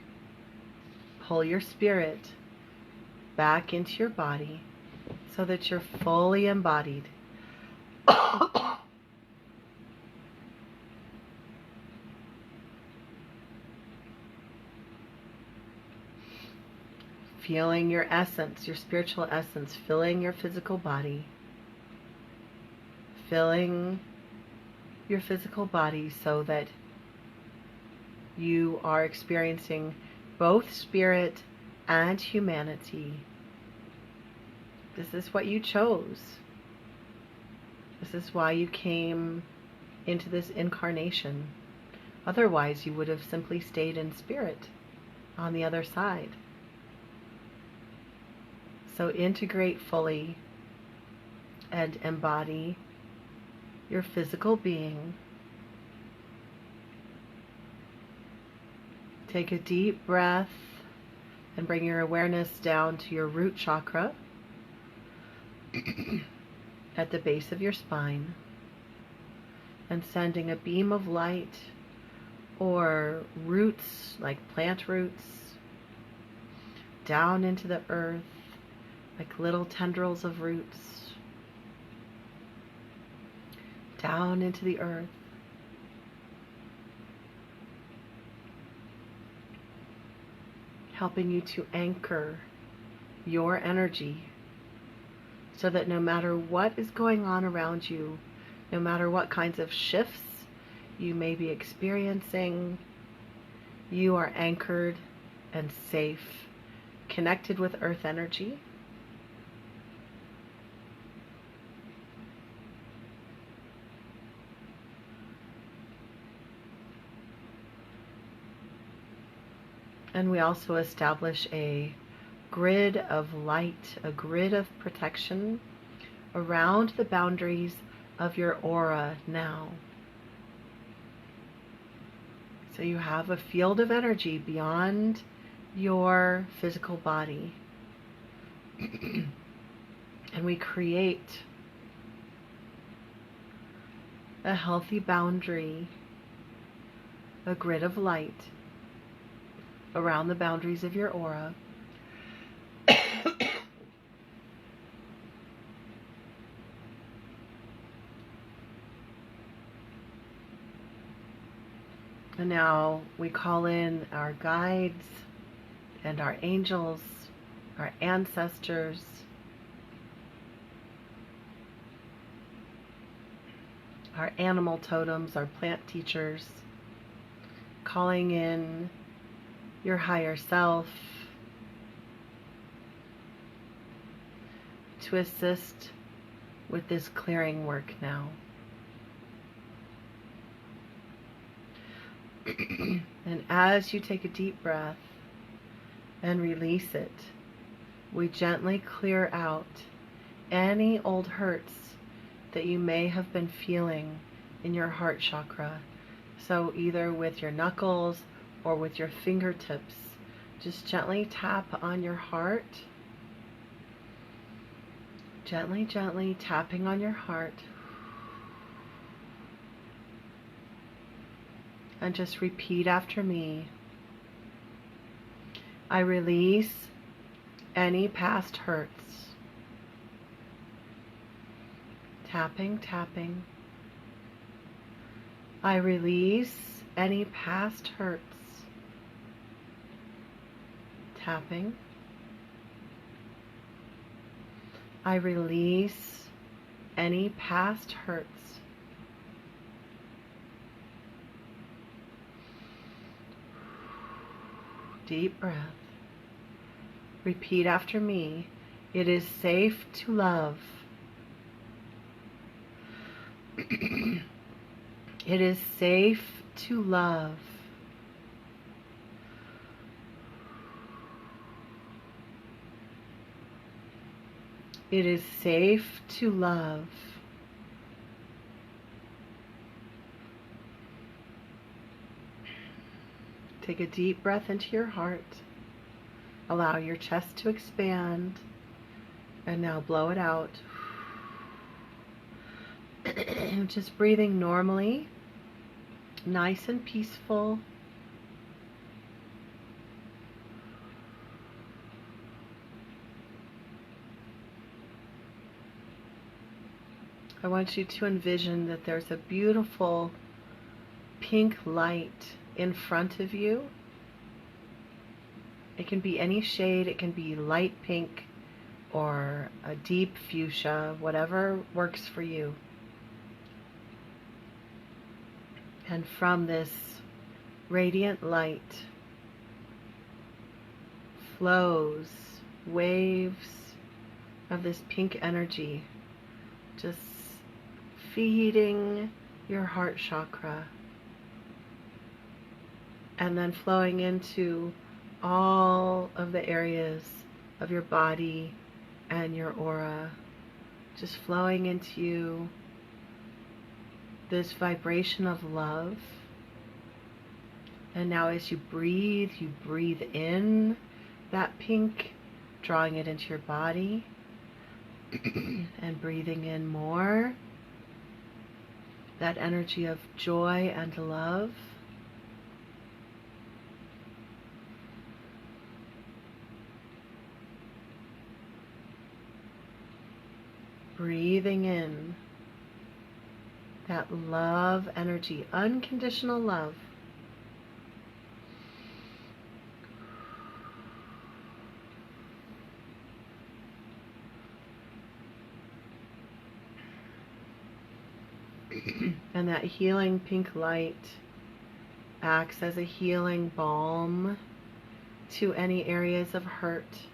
pull your spirit back into your body so that you're fully embodied. Feeling your essence, your spiritual essence, filling your physical body. Filling your physical body so that you are experiencing both spirit and humanity. This is what you chose. This is why you came into this incarnation. Otherwise, you would have simply stayed in spirit on the other side. So integrate fully and embody your physical being. Take a deep breath and bring your awareness down to your root chakra at the base of your spine, and sending a beam of light or roots, like plant roots, down into the earth, like little tendrils of roots, down into the earth. Helping you to anchor your energy so that no matter what is going on around you, no matter what kinds of shifts you may be experiencing, you are anchored and safe, connected with earth energy. And we also establish a grid of light, a grid of protection around the boundaries of your aura now. So you have a field of energy beyond your physical body. And we create a healthy boundary, a grid of light around the boundaries of your aura. And now we call in our guides and our angels, our ancestors, our animal totems, our plant teachers, calling in your higher self to assist with this clearing work now. And as you take a deep breath and release it, we gently clear out any old hurts that you may have been feeling in your heart chakra. So either with your knuckles or with your fingertips, just gently tap on your heart. Gently, gently tapping on your heart. And just repeat after me. I release any past hurts. Tapping, tapping. I release any past hurts. Tapping. I release any past hurts. Deep breath. Repeat after me. It is safe to love. It is safe to love. It is safe to love. Take a deep breath into your heart. Allow your chest to expand. And now blow it out. Just breathing normally, nice and peaceful. I want you to envision that there's a beautiful pink light in front of you. It can be any shade. It can be light pink or a deep fuchsia, whatever works for you. And from this radiant light flows waves of this pink energy, just feeding your heart chakra and then flowing into all of the areas of your body and your aura, just flowing into you this vibration of love. And now as you breathe in that pink, drawing it into your body and breathing in more, that energy of joy and love. Breathing in that love energy, unconditional love. And that healing pink light acts as a healing balm to any areas of hurt,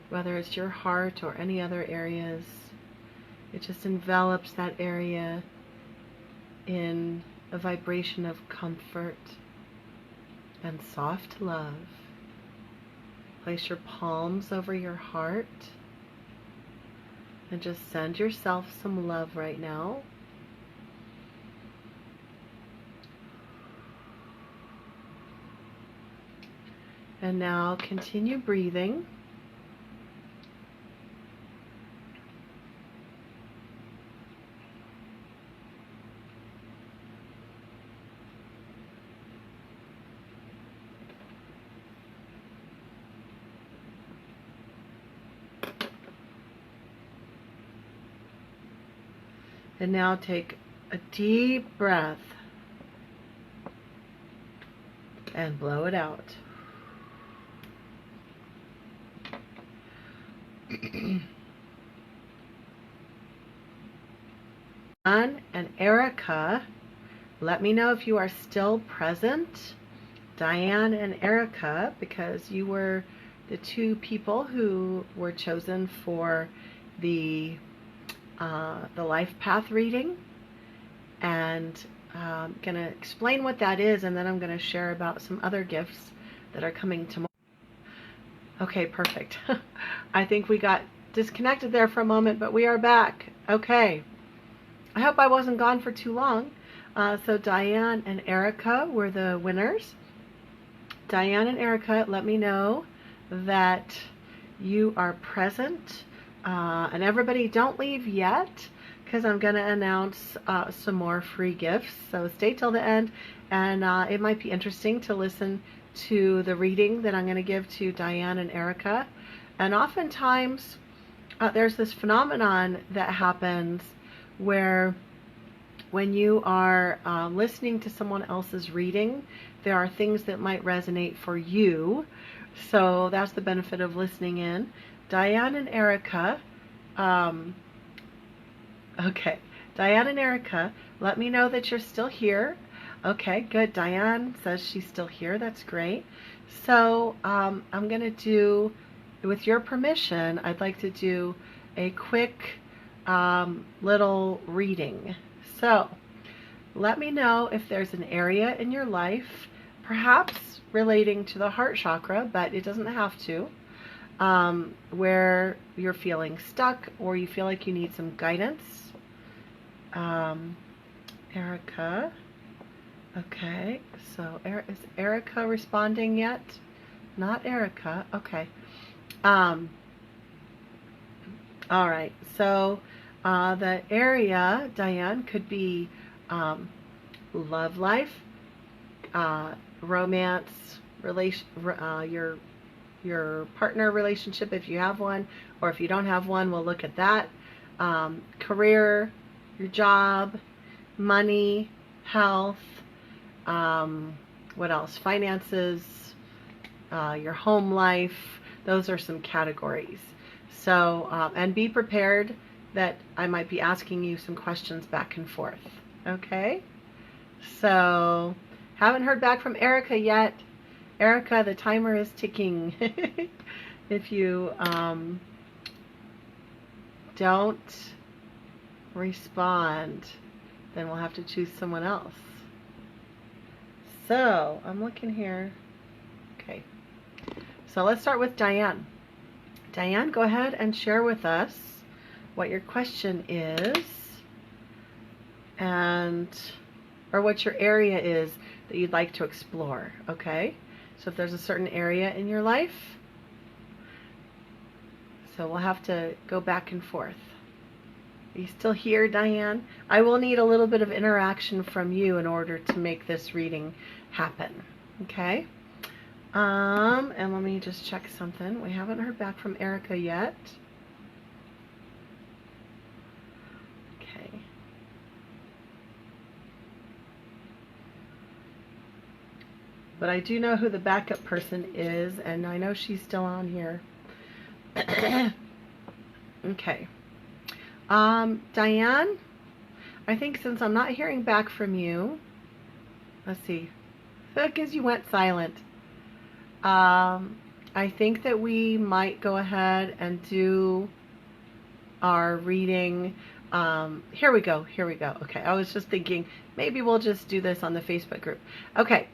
whether it's your heart or any other areas. It just envelops that area in a vibration of comfort and soft love. Place your palms over your heart and just send yourself some love right now. And now continue breathing. And now take a deep breath and blow it out. Diane and Erica, let me know if you are still present. Diane and Erica, because you were the two people who were chosen for the life path reading, and I'm going to explain what that is, and then I'm going to share about some other gifts that are coming tomorrow. Okay, perfect. I think we got disconnected there for a moment, but we are back. Okay. I hope I wasn't gone for too long. So Diane and Erica were the winners. Diane and Erica, let me know that you are present. And everybody, don't leave yet, because I'm going to announce some more free gifts. So stay till the end, and it might be interesting to listen to the reading that I'm going to give to Diane and Erica. And oftentimes there's this phenomenon that happens where when you are listening to someone else's reading, there are things that might resonate for you. So that's the benefit of listening in. Diane and Erica, okay, Diane and Erica, let me know that you're still here. Okay, good. Diane says she's still here. That's great. So I'm going to do, with your permission, I'd like to do a quick little reading. So let me know if there's an area in your life, perhaps relating to the heart chakra, but it doesn't have to, where you're feeling stuck or you feel like you need some guidance. Erica. Okay, so is Erica responding yet? Not Erica. Okay. All right. So the area, Diane, could be love life, romance, your partner relationship if you have one, or if you don't have one, we'll look at that. Career, your job, money, health. What else? Finances, your home life. Those are some categories. So, and be prepared that I might be asking you some questions back and forth. Okay? So, haven't heard back from Erica yet. Erica, the timer is ticking. If you don't respond, then we'll have to choose someone else. So, I'm looking here. Okay. So let's start with Diane. Diane, go ahead and share with us what your question is, or what your area is that you'd like to explore, okay? So if there's a certain area in your life, so we'll have to go back and forth. Are you still here, Diane? I will need a little bit of interaction from you in order to make this reading happen. Okay? And let me just check something. We haven't heard back from Erica yet. Okay. But I do know who the backup person is, and I know she's still on here. Okay. Diane, I think since I'm not hearing back from you, let's see, because you went silent. I think that we might go ahead and do our reading. Here we go. Okay, I was just thinking maybe we'll just do this on the Facebook group. Okay,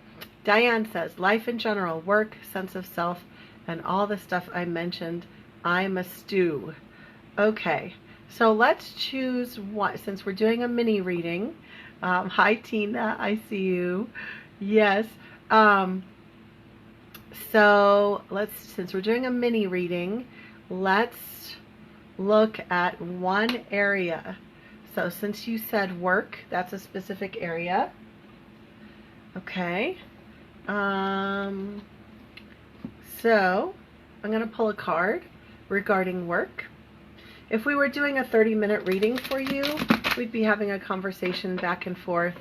Diane says, life in general, work, sense of self, and all the stuff I mentioned, I'm a stew. Okay. So let's choose one, since we're doing a mini reading. Hi, Tina, I see you. Yes. So since we're doing a mini reading, let's look at one area. So since you said work, that's a specific area. Okay. So I'm going to pull a card regarding work. If we were doing a 30-minute reading for you, we'd be having a conversation back and forth.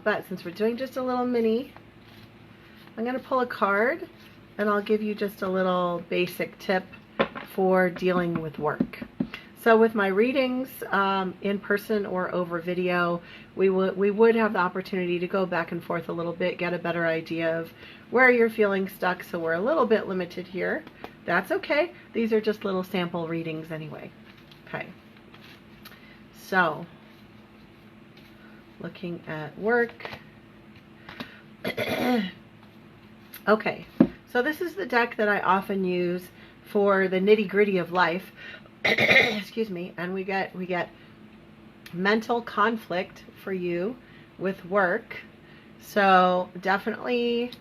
But since we're doing just a little mini, I'm going to pull a card and I'll give you just a little basic tip for dealing with work. So with my readings, in person or over video, we would have the opportunity to go back and forth a little bit, get a better idea of where you're feeling stuck. So we're a little bit limited here. That's okay. These are just little sample readings anyway. Okay. So, looking at work. Okay. So this is the deck that I often use for the nitty-gritty of life. Excuse me. And we get mental conflict for you with work. So definitely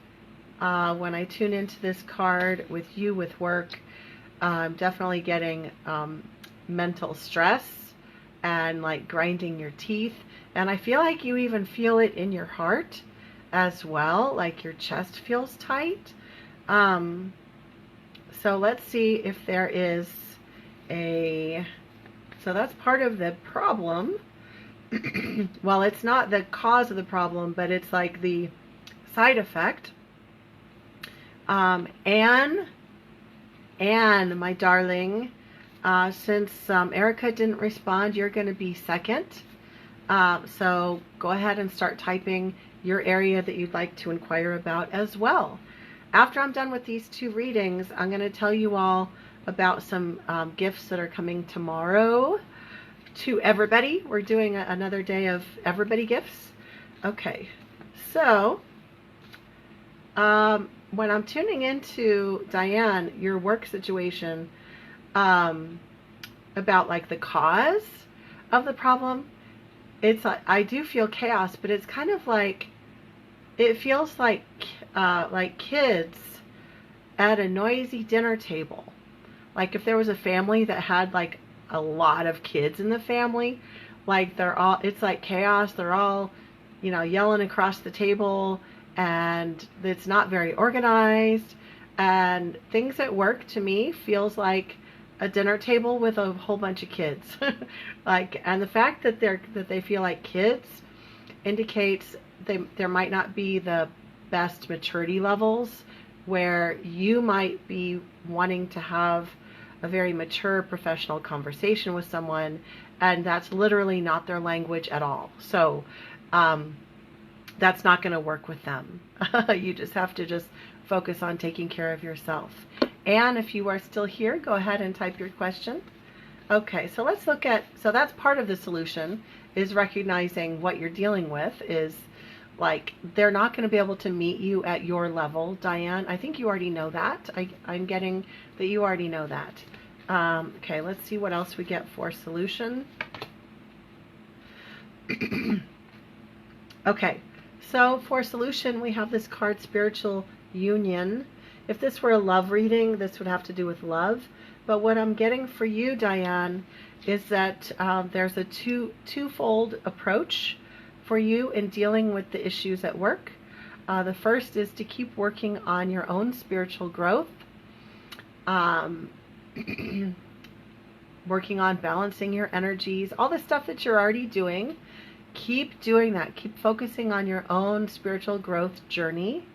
when I tune into this card with you with work, I'm definitely getting mental stress and like grinding your teeth. And I feel like you even feel it in your heart as well, like your chest feels tight. So let's see if there is so that's part of the problem. Well, it's not the cause of the problem, but it's like the side effect. Anne, my darling, Since Erica didn't respond, you're going to be second. So go ahead and start typing your area that you'd like to inquire about as well. After I'm done with these 2 readings, I'm going to tell you all about some gifts that are coming tomorrow to everybody. We're doing another day of everybody gifts. Okay, so when I'm tuning into Diane, your work situation, about like the cause of the problem, it's I do feel chaos, but it's kind of like, it feels like kids at a noisy dinner table. Like if there was a family that had like a lot of kids in the family, like it's like chaos. They're all, yelling across the table, and it's not very organized. And things at work to me feels like a dinner table with a whole bunch of kids. And the fact that they feel like kids indicates there might not be the best maturity levels, where you might be wanting to have a very mature professional conversation with someone, and that's literally not their language at all. So that's not going to work with them. You just have to just focus on taking care of yourself. And if you are still here, go ahead and type your question. Okay, so let's look at, so that's part of the solution, is recognizing what you're dealing with is like, they're not going to be able to meet you at your level, Diane. I think you already know that. I'm getting that you already know that. Okay, let's see what else we get for solution. Okay, so for solution, we have this card, Spiritual Union. If this were a love reading, this would have to do with love. But what I'm getting for you, Diane, is that there's a twofold approach for you in dealing with the issues at work. The first is to keep working on your own spiritual growth, working on balancing your energies, all the stuff that you're already doing. Keep doing that. Keep focusing on your own spiritual growth journey.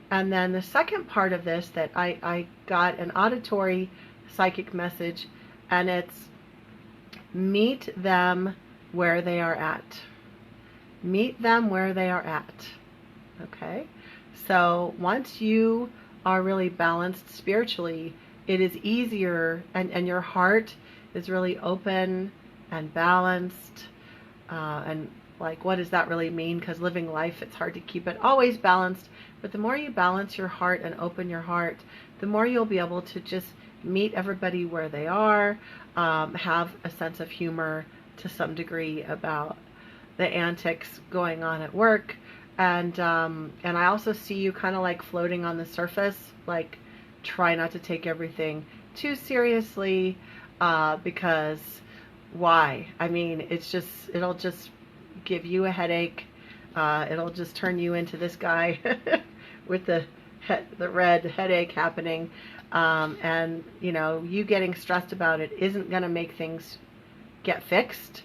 And then the second part of this, that I got an auditory psychic message, and it's meet them where they are at. Meet them where they are at. Okay? So once you are really balanced spiritually, it is easier, and your heart is really open and balanced. And like, what does that really mean? Because living life, it's hard to keep it always balanced. But the more you balance your heart and open your heart, the more you'll be able to just meet everybody where they are, have a sense of humor to some degree about the antics going on at work. And I also see you kind of like floating on the surface, like try not to take everything too seriously, because why? I mean, it'll just give you a headache. It'll just turn you into this guy with the red headache happening. And you getting stressed about it isn't going to make things get fixed,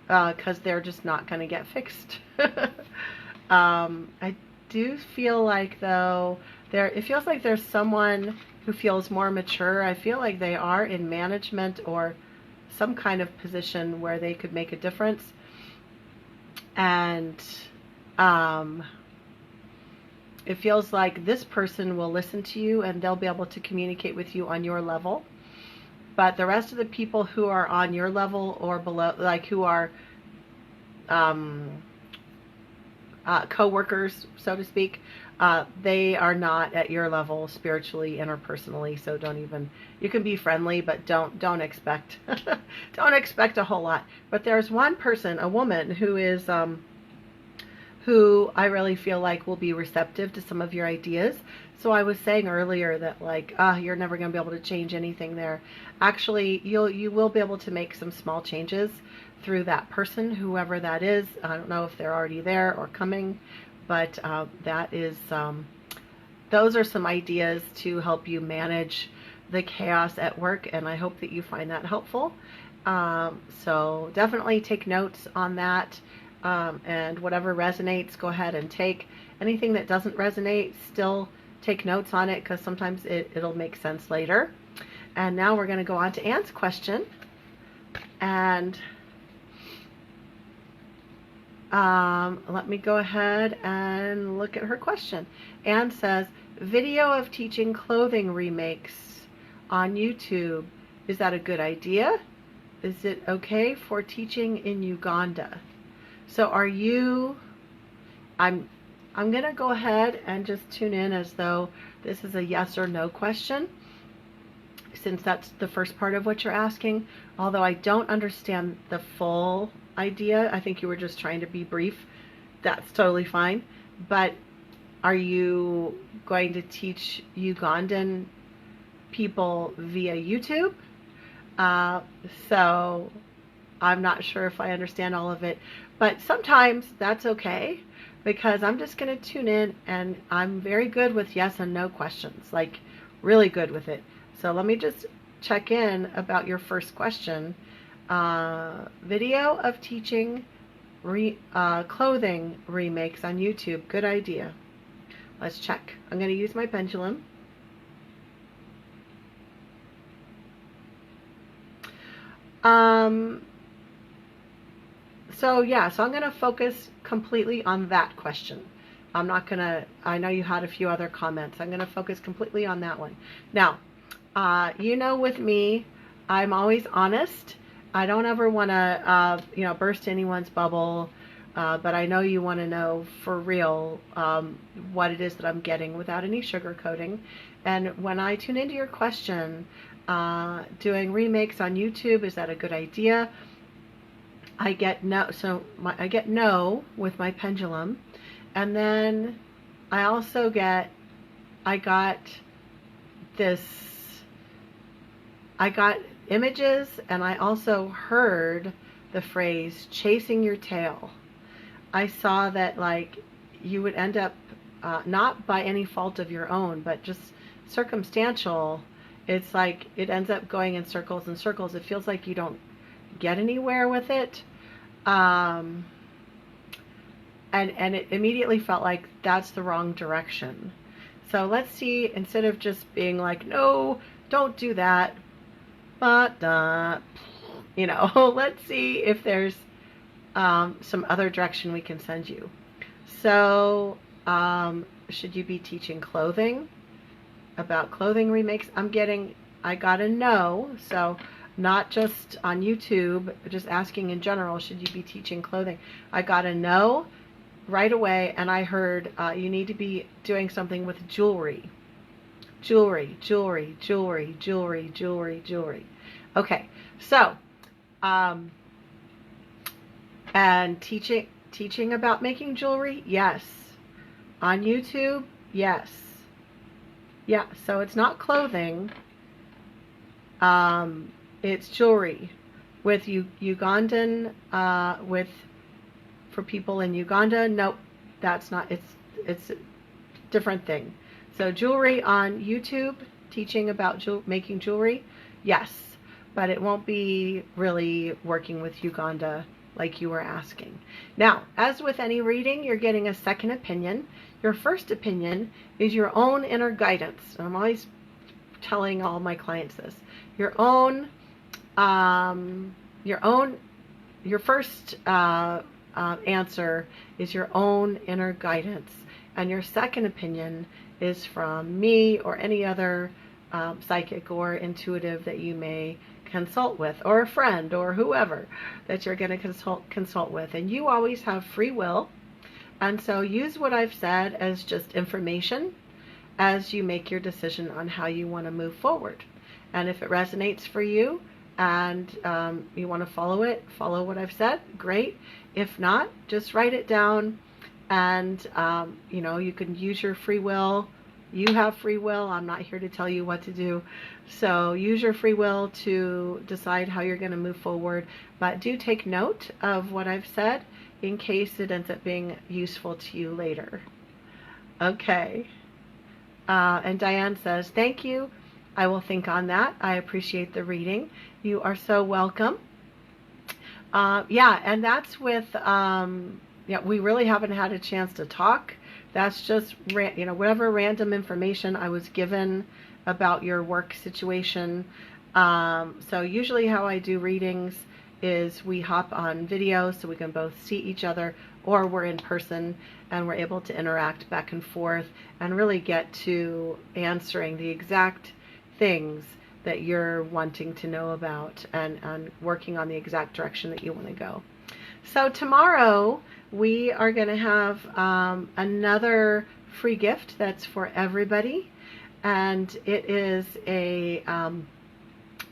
because they're just not going to get fixed. I do feel like, though, it feels like there's someone who feels more mature. I feel like they are in management or some kind of position where they could make a difference. And it feels like this person will listen to you and they'll be able to communicate with you on your level. But the rest of the people who are on your level or below, like who are co-workers, so to speak, they are not at your level spiritually, interpersonally. So you can be friendly, but don't expect, don't expect a whole lot. But there's one person, a woman, who is, who I really feel like will be receptive to some of your ideas. So I was saying earlier that like, you're never going to be able to change anything there. Actually, you will be able to make some small changes through that person, whoever that is. I don't know if they're already there or coming, but that is, those are some ideas to help you manage the chaos at work, and I hope that you find that helpful. So definitely take notes on that, and whatever resonates, go ahead and take. Anything that doesn't resonate, still take notes on it, because sometimes it'll make sense later. And now we're going to go on to Anne's question. And let me go ahead and look at her question. Anne says, video of teaching clothing remakes on YouTube. Is that a good idea? Is it okay for teaching in Uganda? So are you, I'm going to go ahead and just tune in as though this is a yes or no question, since that's the first part of what you're asking. Although I don't understand the full idea. I think you were just trying to be brief. That's totally fine. But are you going to teach Ugandan people via YouTube? So I'm not sure if I understand all of it, but sometimes that's okay, because I'm just going to tune in, and I'm very good with yes and no questions, like really good with it. So let me just check in about your first question. Video of teaching clothing remakes on YouTube. Good idea. Let's check. I'm going to use my pendulum. So yeah, so I'm going to focus completely on that question. I'm not going to, I know you had a few other comments. I'm going to focus completely on that one. Now, you know, with me, I'm always honest. I don't ever want to, burst anyone's bubble. But I know you want to know for real what it is that I'm getting without any sugarcoating. And when I tune into your question, doing remakes on YouTube, is that a good idea? I get no. So I get no with my pendulum, and then I also got images, and I also heard the phrase chasing your tail. I saw that, like, you would end up, not by any fault of your own, but just circumstantial. It's like it ends up going in circles and circles. It feels like you don't get anywhere with it. And it immediately felt like that's the wrong direction. So let's see, instead of just being like, no, don't do that, but, let's see if there's some other direction we can send you. So, should you be teaching clothing, about clothing remakes? I got a no. So not just on YouTube, but just asking in general, should you be teaching clothing? I got a no right away, and I heard you need to be doing something with jewelry. Jewelry. Okay, so and teaching about making jewelry, yes. On YouTube, yes. Yeah, so it's not clothing. It's jewelry with Ugandan, for people in Uganda. Nope, that's not. It's a different thing. So jewelry on YouTube, teaching about making jewelry, yes, but it won't be really working with Uganda like you were asking. Now, as with any reading, you're getting a second opinion. Your first opinion is your own inner guidance. I'm always telling all my clients this. Your first answer is your own inner guidance, and your second opinion is from me or any other psychic or intuitive that you may consult with, or a friend, or whoever that you're going to consult with. And you always have free will, and so use what I've said as just information as you make your decision on how you want to move forward. And if it resonates for you and you want to follow what I've said, great. If not, just write it down, and you can use your free will. You have free will. I'm not here to tell you what to do. So use your free will to decide how you're going to move forward. But do take note of what I've said in case it ends up being useful to you later. Okay. And Diane says, thank you. I will think on that. I appreciate the reading. You are so welcome. Yeah, and that's with, we really haven't had a chance to talk. That's just, whatever random information I was given about your work situation. So usually how I do readings is we hop on video so we can both see each other, or we're in person and we're able to interact back and forth and really get to answering the exact things that you're wanting to know about, and working on the exact direction that you want to go. So tomorrow we are going to have another free gift that's for everybody, and it is an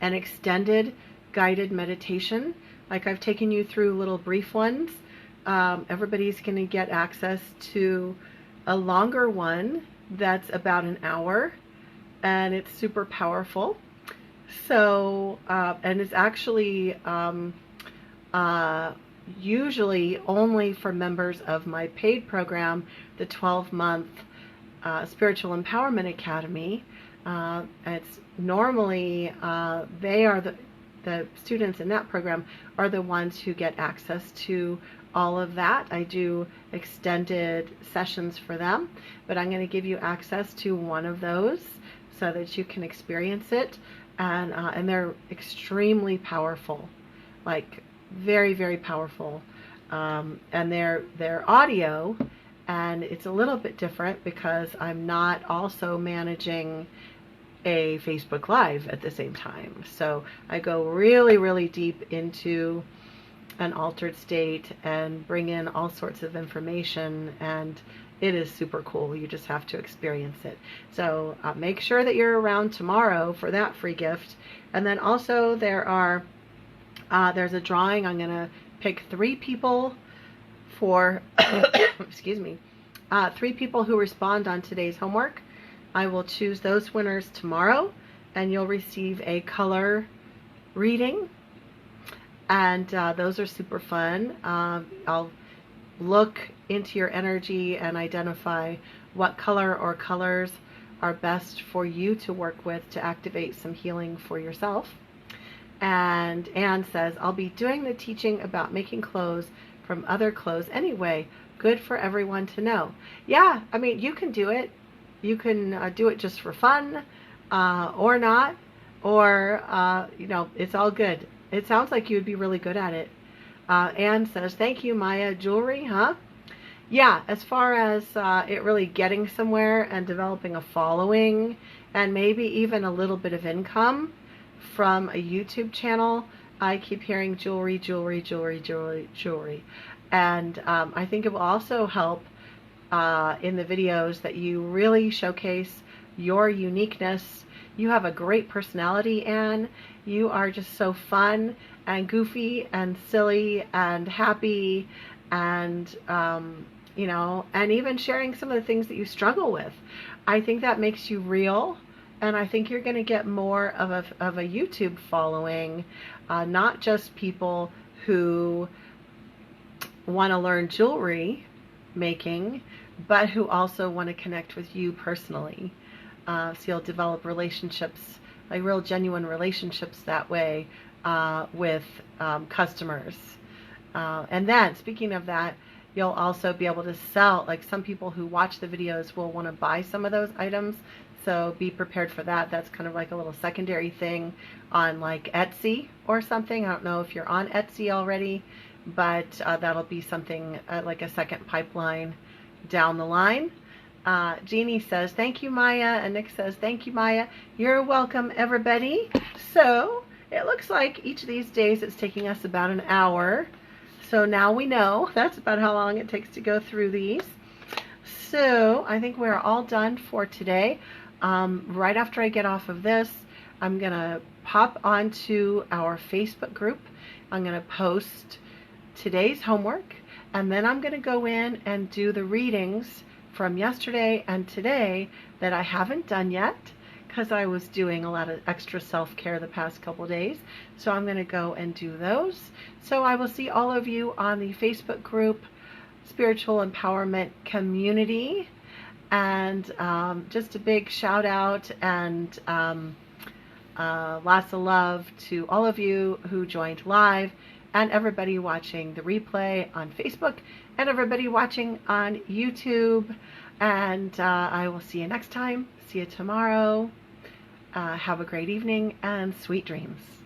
extended guided meditation. Like I've taken you through little brief ones. Everybody's going to get access to a longer one that's about an hour, and it's super powerful. So, and it's actually usually only for members of my paid program, the 12-month Spiritual Empowerment Academy. It's normally, they are the students in that program are the ones who get access to all of that. I do extended sessions for them, but I'm going to give you access to one of those so that you can experience it. And they're extremely powerful, like very, very powerful. And they're audio, and it's a little bit different because I'm not also managing a Facebook Live at the same time. So I go really, really deep into an altered state and bring in all sorts of information, and it is super cool. You just have to experience it. So make sure that you're around tomorrow for that free gift. And then also there's a drawing. I'm going to pick 3 people for, excuse me, 3 people who respond on today's homework. I will choose those winners tomorrow, and you'll receive a color reading. And those are super fun. I'll look into your energy and identify what color or colors are best for you to work with to activate some healing for yourself. And Anne says, I'll be doing the teaching about making clothes from other clothes anyway. Good for everyone to know. Yeah, I mean, you can do it. You can do it just for fun, or not, or, you know, it's all good. It sounds like you would be really good at it. Anne says, thank you, Maya. Jewelry, huh? Yeah, as far as it really getting somewhere and developing a following and maybe even a little bit of income from a YouTube channel, I keep hearing jewelry, jewelry, jewelry, jewelry, jewelry. And I think it will also help in the videos that you really showcase your uniqueness. You have a great personality, Anne. You are just so fun and goofy and silly and happy, and you know, and even sharing some of the things that you struggle with. I think that makes you real, and I think you're going to get more of a YouTube following, not just people who want to learn jewelry making, but who also want to connect with you personally. So you'll develop relationships, like real genuine relationships that way with customers. And then, speaking of that, you'll also be able to sell, like some people who watch the videos will want to buy some of those items. So be prepared for that. That's kind of like a little secondary thing on like Etsy or something. I don't know if you're on Etsy already, but that'll be something like a second pipeline down the line. Jeannie says, thank you, Maya. And Nick says, thank you, Maya. You're welcome, everybody. So it looks like each of these days it's taking us about an hour. So now we know that's about how long it takes to go through these. So I think we're all done for today. Right after I get off of this, I'm going to pop onto our Facebook group. I'm going to post today's homework, and then I'm going to go in and do the readings from yesterday and today that I haven't done yet because I was doing a lot of extra self-care the past couple days. So I'm going to go and do those. So I will see all of you on the Facebook group, Spiritual Empowerment Community. And just a big shout out and lots of love to all of you who joined live, and everybody watching the replay on Facebook, and everybody watching on YouTube. And I will see you next time. See you tomorrow. Have a great evening and sweet dreams.